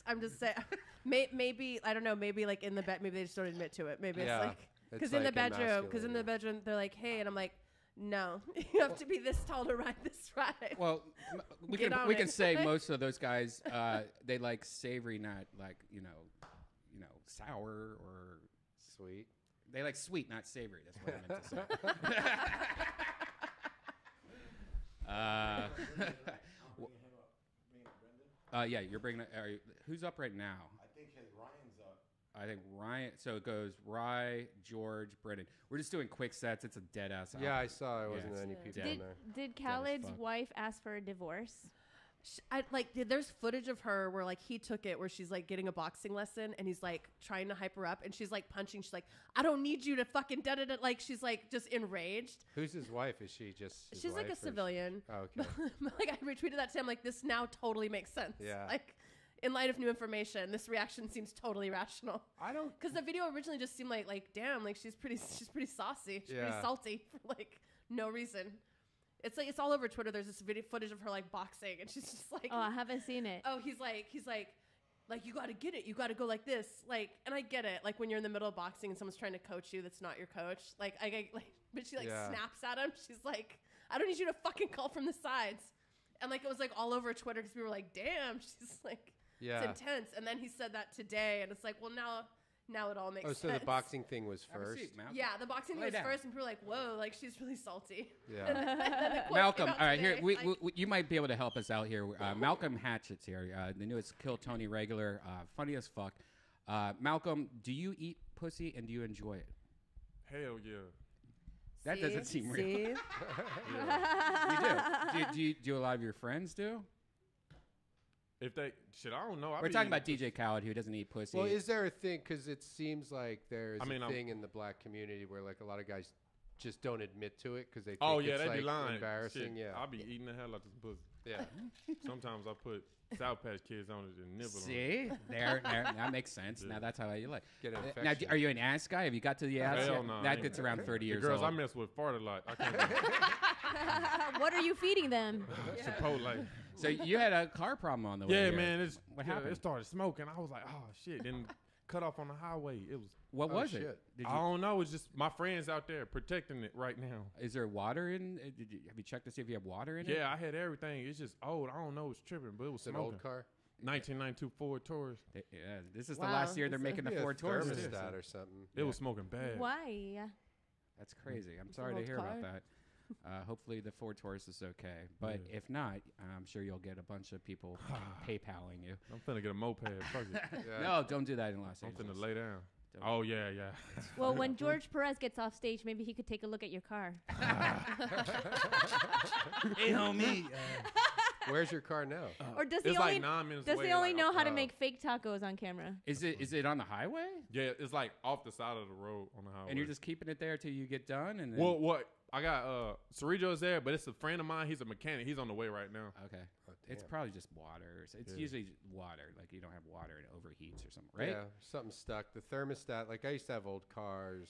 I'm just saying. Maybe I don't know. Maybe like in the bed, maybe they just don't admit to it. Maybe Yeah, it's like it's because in the like bedroom, they're like, hey, and I'm like, no, you have to be this tall to ride this ride. Well, we Get can on we it. can say most of those guys they like savory, not like you know sour or Sweet. they like sweet, not savory. That's what I meant to say. Yeah, you're bringing. Who's up right now? I think Ryan's up. I think Ryan. So it goes Rye, George, Brendan. We're just doing quick sets. It's a dead ass. Yeah, I saw. There wasn't it's any people Did in there. did as Khaled's fuck. wife ask for a divorce? There's footage of her where like he took it where she's like getting a boxing lesson and he's like trying to hype her up and she's like punching. She's like, I don't need you to fucking da da da. Like she's like just enraged. Who's his wife? Is she just? His She's like wife a or is- civilian. Oh, okay. Like I retweeted that to him. Like this now totally makes sense. Yeah. Like in light of new information, this reaction seems totally rational. I don't. Because the video originally just seemed like damn, like she's pretty saucy. She's pretty Yeah. salty for like no reason. It's like it's all over Twitter. There's this video footage of her like boxing, and she's just like, Oh, I haven't seen it. oh, he's like, you got to get it. You got to go like this. Like, and I get it. Like when you're in the middle of boxing and someone's trying to coach you, that's not your coach. Like, but she like Yeah. snaps at him. She's like, I don't need you to fucking call from the sides. And like it was like all over Twitter because people were like, damn, she's like, Yeah. it's intense. And then he said that today, and it's like, well, now Now it all makes Oh, sense. so the boxing thing was Have a first. seat, Malcolm. Yeah, the boxing Lay was down. first, and people were like, "Whoa, like she's really salty." Yeah. And then the quote Malcolm, came out all right, here today, like- you might be able to help us out here. Malcolm Hatchett's here, the newest Kill Tony regular, funny as fuck. Malcolm, do you eat pussy and do you enjoy it? Hell yeah. That doesn't seem real. See? You do. Do a lot of your friends do? If they shit, I don't know. We're talking about DJ Khaled, who doesn't eat pussy. Well, is there a thing? Because it seems like there's I mean, a I'm- thing in the black community where like a lot of guys just don't admit to it because they think Oh yeah, it's they like be lying. embarrassing. Shit, Yeah, I'll be eating the hell out of this pussy. yeah. Sometimes I put Sour Patch Kids on it and nibble on it. See, there, that makes sense. Yeah. Now that's how you like. Get an Now, infection. are you an ass guy? Have you got to the ass? Hell yet? no. That gets around 30 The years girls old. I mess with fart a lot. I can't What are you feeding them? Chipotle. So you had a car problem on the way. Yeah, here. man. What yeah, happened? It started smoking. I was like, oh shit. Then cut off on the highway. It was. What Oh, was shit. it? Did I don't know. It's just my friends out there protecting it right now. Is there water in? Have you checked to see if you have water in it? Yeah, I had everything. It's just old. I don't know. It's tripping, but it was It's an smoking. old car. 1992 Ford Taurus. Yeah, this is the Wow. last year they're making the Yeah, Ford Taurus. thermostat or something. It was smoking bad. Why? That's crazy. I'm an sorry to old hear car. about that. Hopefully the Ford Taurus is okay. But Yeah. if not, I'm sure you'll get a bunch of people PayPaling you. I'm finna get a moped. Fuck it. Yeah. No, don't do that in Los I'm Angeles. finna lay down. Don't. Oh yeah, yeah. Well, when George Perez gets off stage, maybe he could take a look at your car. Hey, homie. Where's your car now? Or does It's he like only 9 minutes does away, he only like, know how to oh. make fake tacos on camera? Is it on the highway? Yeah, it's like off the side of the road on the highway. And you're just keeping it there till you get done, and then Well, what? I got Cerrijo's there, but it's a friend of mine. He's a mechanic. He's on the way right now. okay. Oh, It's damn. probably just water. It's Yeah. usually water. Like you don't have water and it overheats or something, right? Yeah, something stuck. The thermostat. Like I used to have old cars.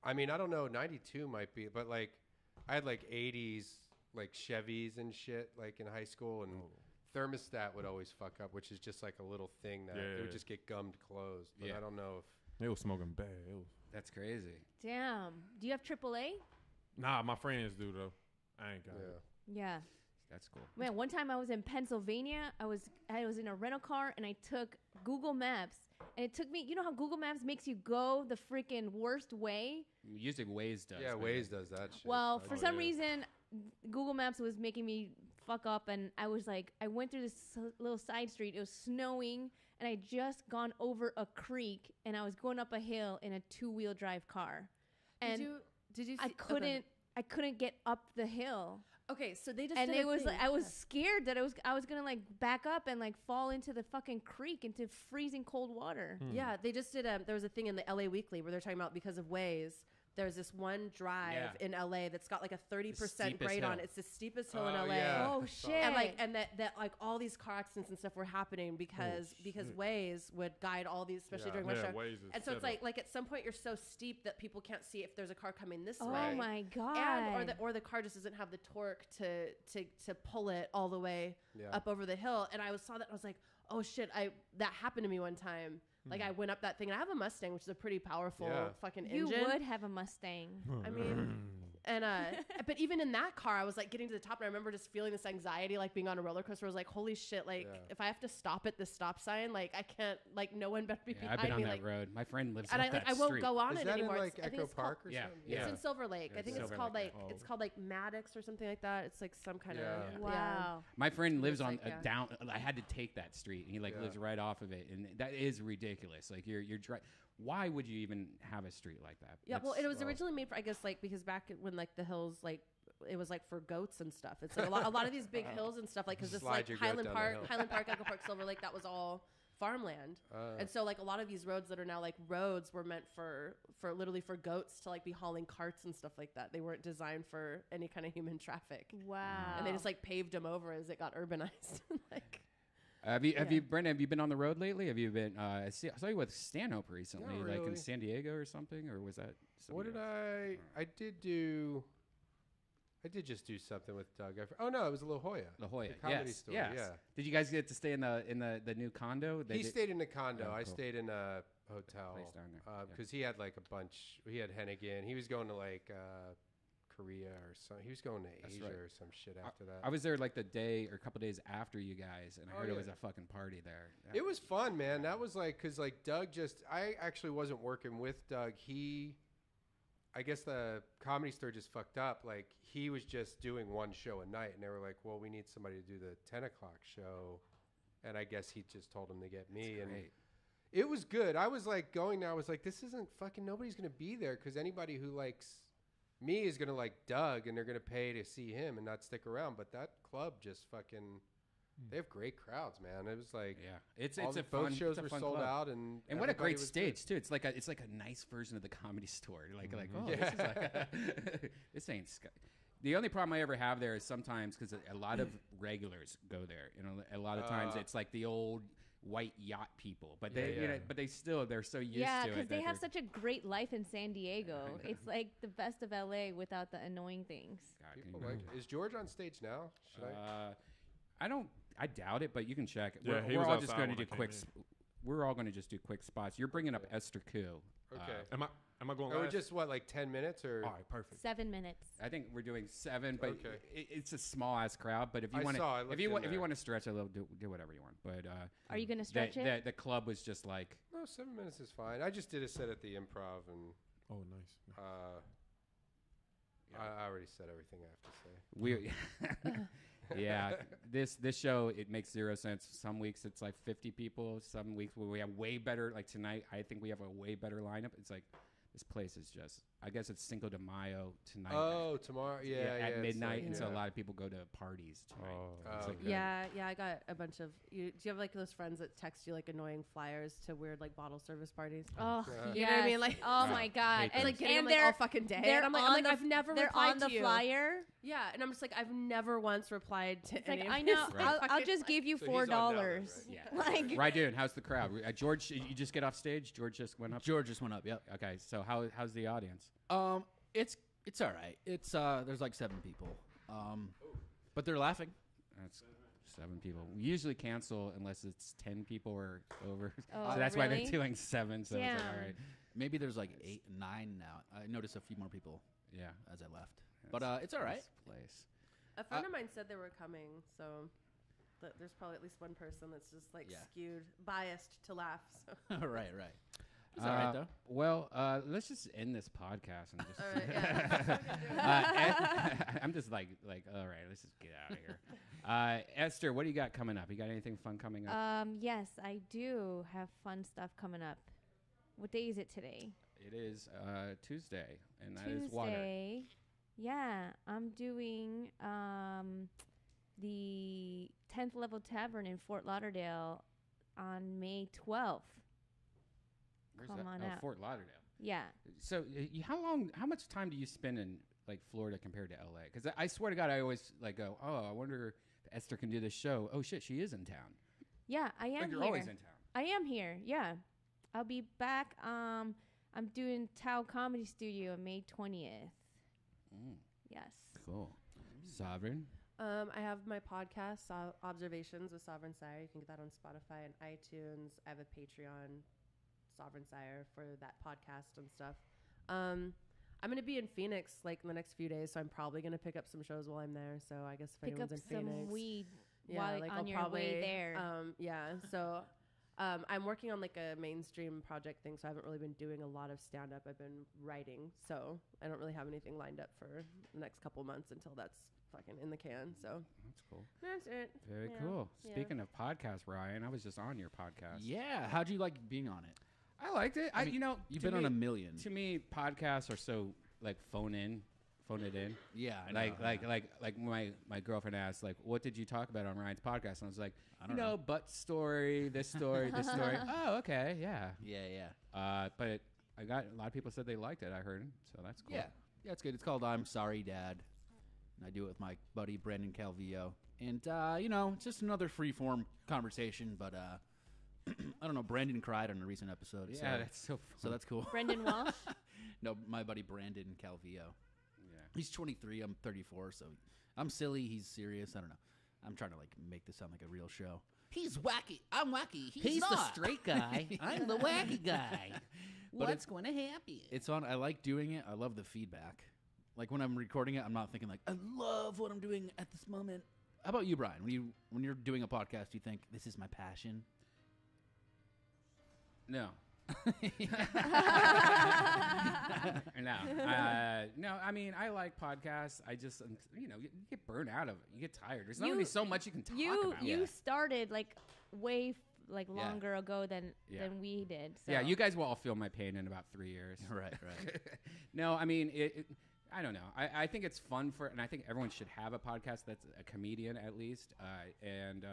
I mean, I don't know. 92 might be, but like I had like 80s like Chevys and shit like in high school, and thermostat would always fuck up, which is just like a little thing that it would Yeah. just get gummed closed. But Yeah. I don't know if It was smoking bad. It was. That's crazy. Damn. Do you have AAA? Nah, my friends do though. I ain't got yeah. it. Yeah. That's cool. Man, one time I was in Pennsylvania. I was in a rental car and I took Google Maps. And it took me, you know how Google Maps makes you go the freaking worst way? Usually Waze does. Yeah, but Waze does that shit. Well, for Oh, some yeah. reason, Google Maps was making me fuck up, and I was like, I went through this little side street. It was snowing, and I just gone over a creek, and I was going up a hill in a 2-wheel drive car, and Did you? I see- couldn't get up the hill, Okay, so they just and did it a was thing. like I was scared that I was gonna like back up and like fall into the fucking creek into freezing cold water. Yeah, they just did there was a thing in the LA Weekly where they're talking about because of Waze. There's this one drive in LA that's got like a 30% steepest grade on hill. it. It's the steepest hill in Oh, LA. yeah. Oh shit! And that like all these car accidents and stuff were happening because Waze would guide all these, especially during rush Yeah, hour. Waze is And so it's set up. like at some point you're so steep that people can't see if there's a car coming this Oh way. my god! And or the car just doesn't have the torque to pull it all the way Yeah. up over the hill. And I saw that and I was like, oh shit! That happened to me one time. Like I went up that thing and I have a Mustang, which is a pretty powerful Yeah. fucking you engine. would have a Mustang. I mean, and but even in that car, I was like getting to the top, and I remember just feeling this anxiety, like being on a roller coaster. I was like, "Holy shit! Like, Yeah. if I have to stop at this stop sign, like I can't, like no one better be Yeah, I've behind been on me." that Like, road. My friend lives and on I that I won't street. go on Is it that anymore. in It's- like I think Echo it's called- Park or Yeah, something? yeah. It's in Silver Lake. Yeah, I think Silver it's called Lake, like yeah. it's called like Maddox or something like that. It's like some kind Yeah. of Wow. My friend lives It's on like, yeah. down. I had to take that street, and he like Yeah. lives right off of it, and that is ridiculous. Like you're why would you even have a street like that? Yeah, well, That's- it was originally made for, I guess, like because back when like the hills, like it was like for goats and stuff. It's like a lot of these big hills and stuff, like because this Slide like your goat Highland down the Park, hill. Echo Park, Silver Lake, that was all farmland. And so like a lot of these roads that are now like roads were meant for literally for goats to like be hauling carts and stuff like that. They weren't designed for any kind of human traffic. Wow. And they just like paved them over as it got urbanized. Like Have you, Brendan? Have you been on the road lately? Have you been? I saw you with Stanhope recently, Not like in really. San Diego or something, or was that? What somebody did else? I did just do something with Doug. Oh no, it was La Jolla. La Jolla, the comedy yes, store. yes. Yeah. Did you guys get to stay in the new condo? He stayed in the condo. Oh, I cool. stayed in a hotel Place down there, because he had like a bunch. He had Hennigan. He was going to like Korea or something. He was going to That's Asia right. or some shit after that. I was there like the day or a couple days after you guys, and I Oh, heard it yeah. was a fucking party there. It was fun, man. That was like, cause like Doug I actually wasn't working with Doug. I guess the Comedy Store just fucked up. Like he was just doing one show a night, and they were like, well, we need somebody to do the 10 o'clock show. And I guess he just told him to get me. That's and great. it was good. I was like going there. I was like, this isn't fucking, nobody's going to be there. Cause anybody who likes me is going to like Doug, and they're going to pay to see him and not stick around. But that club just fucking, they have great crowds, man. It was like, it's all a both fun shows it's a were fun sold club. out, and what a everybody great was stage too. It's like a nice version of the Comedy Store. Like oh, Yeah. this is like this ain't. The only problem I ever have there is sometimes because a lot of regulars go there. You know, a lot of times it's like the old white yacht people, but they're so used Yeah, to it. because they that have they're- such a great life in San Diego. It's like the best of LA without the annoying things. People like it. Is George on stage now? Should I doubt it, but you can check. Yeah, he we're was all just outside going to when do I quick. came We're all going to just do quick spots. You're bringing up Esther Koo. Okay. Am I going? Or last? just what, like 10 minutes or? All right, perfect. 7 minutes. I think we're doing 7, but Okay. it's a small ass crowd. But if you I want saw, I to, looked if in you there. want to stretch a little, do whatever you want. But Are you gonna stretch it? The club was just like No, 7 minutes is fine. I just did a set at the Improv, and Oh, nice. I already said everything I have to say. we. Yeah, this show, it makes 0 sense. Some weeks it's like 50 people. Some weeks where we have way better. Like tonight, I think we have a way better lineup. It's like this place is just. I guess it's Cinco de Mayo tonight. Oh, tomorrow, at it's midnight, like- and so a yeah. lot of people go to parties tonight. It's like Yeah, I got a bunch of. Do you have like those friends that text you like annoying flyers to weird like bottle service parties? Oh, you know what I mean? Like, oh my god, and like getting them, like they're all fucking day. They're And I'm like, on the, I've never they're replied on the to you. flyer. Yeah, and I'm just like, I've never once replied to It's any like of I know. these, I'll fucking, just give you So he's on now then, $4. Yeah. Like Right, dude. How's the crowd? George, you just get off stage. George just went up. George just went up. Yep. Okay, so how's the audience? It's all right. It's there's like 7 people. But they're laughing. That's 7 people. We usually cancel unless it's 10 people or over. Oh, So that's why really? they're doing 7. So it's like, Damn. all right. Maybe there's like 8, 9 now. I noticed a few more people. Yeah. As I left. But it's all right. Nice place. A friend of mine said they were coming, so there's probably at least one person that's just like skewed, biased to laugh. So. right. It's all right though. Well, let's just end this podcast and just. All right, I'm just like, all right, let's just get out of here. Esther, what do you got coming up? You got anything fun coming up? Yes, I do have fun stuff coming up. What day is it today? It is Tuesday, and that is water. Tuesday. Yeah, I'm doing the 10th Level Tavern in Fort Lauderdale on May 12th. Where's Come that? on Oh, out. Fort Lauderdale. Yeah. So, how much time do you spend in like Florida compared to LA? Because I swear to God, I always like go, oh, I wonder if Esther can do this show. Oh shit, she is in town. Yeah, I am Like you're here. always in town. I am here. Yeah. I'll be back. I'm doing Tao Comedy Studio on May 20th. Yes. Cool. Sovereign. I have my podcast, Observations with Sovereign Sire. You can get that on Spotify and iTunes. I have a Patreon, Sovereign Sire, for that podcast and stuff. I'm going to be in Phoenix like in the next few days, so I'm probably going to pick up some shows while I'm there. So I guess if Pick anyone's up in some Phoenix, weed yeah, while like on I'll your probably, way there. Yeah, so I'm working on like a mainstream project thing, so I haven't really been doing a lot of stand up. I've been writing, so I don't really have anything lined up for the next couple months until that's fucking in the can. So that's cool. That's it. Very Yeah, cool. yeah. Speaking of podcasts, Ryan, I was just on your podcast. Yeah. How'd you like being on it? I liked it. I mean, you've been on a million. To me, podcasts are so like phone it in. Yeah, I know, like my girlfriend asked, like, what did you talk about on Ryan's podcast? And I was like, I don't know. butt story, this story, this story. Oh, okay, yeah. But I got a lot of people said they liked it. I heard, so that's cool. Yeah, it's good. It's called I'm Sorry, Dad. And I do it with my buddy Brandon Calvillo. And it's just another free form conversation, but I don't know. Brandon cried on a recent episode. Yeah, that's so fun. So that's cool. Brendan Walsh? No, my buddy Brandon Calvillo. Yeah. He's 23. I'm 34. So I'm silly. He's serious. I don't know. I'm trying to like make this sound like a real show. He's wacky. I'm wacky. He's the not. straight guy. I'm the wacky guy. But What's going to happen? It's fun. I like doing it. I love the feedback. Like when I'm recording it, I'm not thinking like I love what I'm doing at this moment. How about you, Brian? When you're doing a podcast, do you think this is my passion? No. No. I mean, I like podcasts. I just, you get burned out of it. You get tired. There's only so much you can talk about. You started like way longer ago than we did. So. Yeah, you guys will all feel my pain in about 3 years. Right. No, I mean, I don't know. I think it's fun and I think everyone should have a podcast that's a comedian at least. And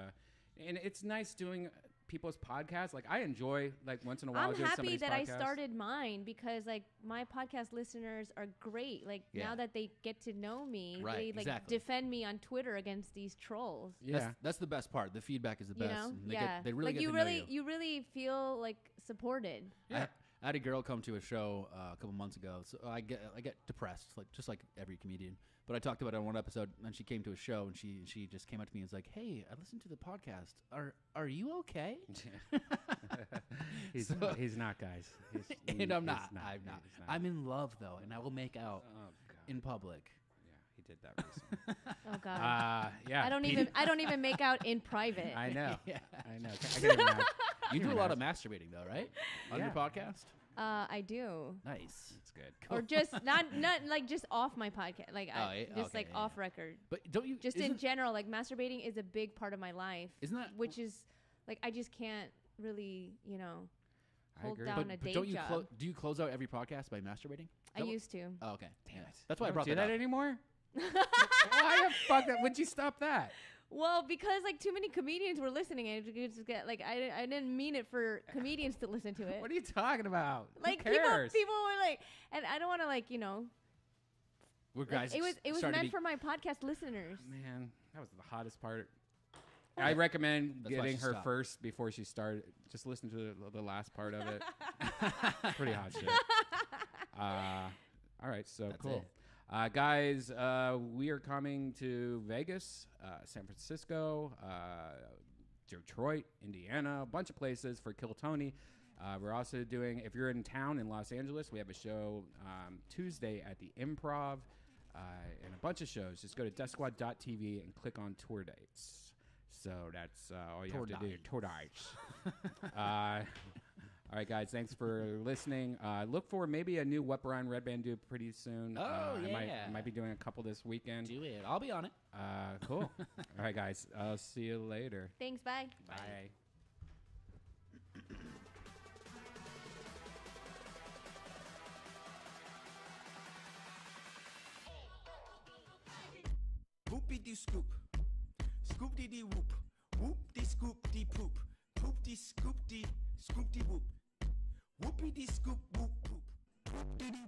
it's nice doing people's podcasts. Like I enjoy once in a while. I'm doing happy somebody's that podcast. I started mine because my podcast listeners are great. Now that they get to know me, they defend me on Twitter against these trolls. Yeah, that's the best part. The feedback is the best. They really get you to know you. You really feel supported. Yeah. I had a girl come to a show a couple months ago, so I get depressed, just like every comedian. But I talked about it on one episode, and she came to a show, and she just came up to me and was like, "Hey, I listened to the podcast. Are you okay?" He's not, guys. And I'm not. I'm in love though, and I will make out in public. Yeah, he did that recently. Oh God. Yeah. I don't even make out in private. I know. Yeah. I know. I can imagine. You do a lot of masturbating though, right? On your podcast? I do. Nice. That's good. Or just not just off my podcast, off record. But don't you just in general, masturbating is a big part of my life. Isn't that which is I just can't really, hold down a but day don't you job. do you close out every podcast by masturbating? I used to. Oh, okay. Damn it. That's why I brought do that that up. anymore. Why the fuck that? When'd you stop that? Well, because too many comedians were listening, and it just get I didn't mean it for comedians to listen to it. What are you talking about? Who People cares? were and I don't want to We're guys. It was meant for my podcast listeners. Man, that was the hottest part. I recommend getting her first before she started. Just listen to the last part of it. Pretty hot shit. All right, so That's cool. Guys, we are coming to Vegas, San Francisco, Detroit, Indiana, a bunch of places for Kill Tony. We're also doing, if you're in town in Los Angeles, we have a show Tuesday at the Improv and a bunch of shows. Just go to deathsquad.tv and click on tour dates. So that's all you have to do. Tour dates. All right, guys, thanks for listening. Look for maybe a new What Brian Red Band do pretty soon. Oh, yeah. I might be doing a couple this weekend. Do it. I'll be on it. Cool. All right, guys. I'll see you later. Thanks. Bye. Bye. Whoopie dee scoop. Scoop dee dee whoop. Whoop dee scoop dee poop. Poop dee scoop dee whoop. Whoopie dee scoop whoop poop. Whoop dee dee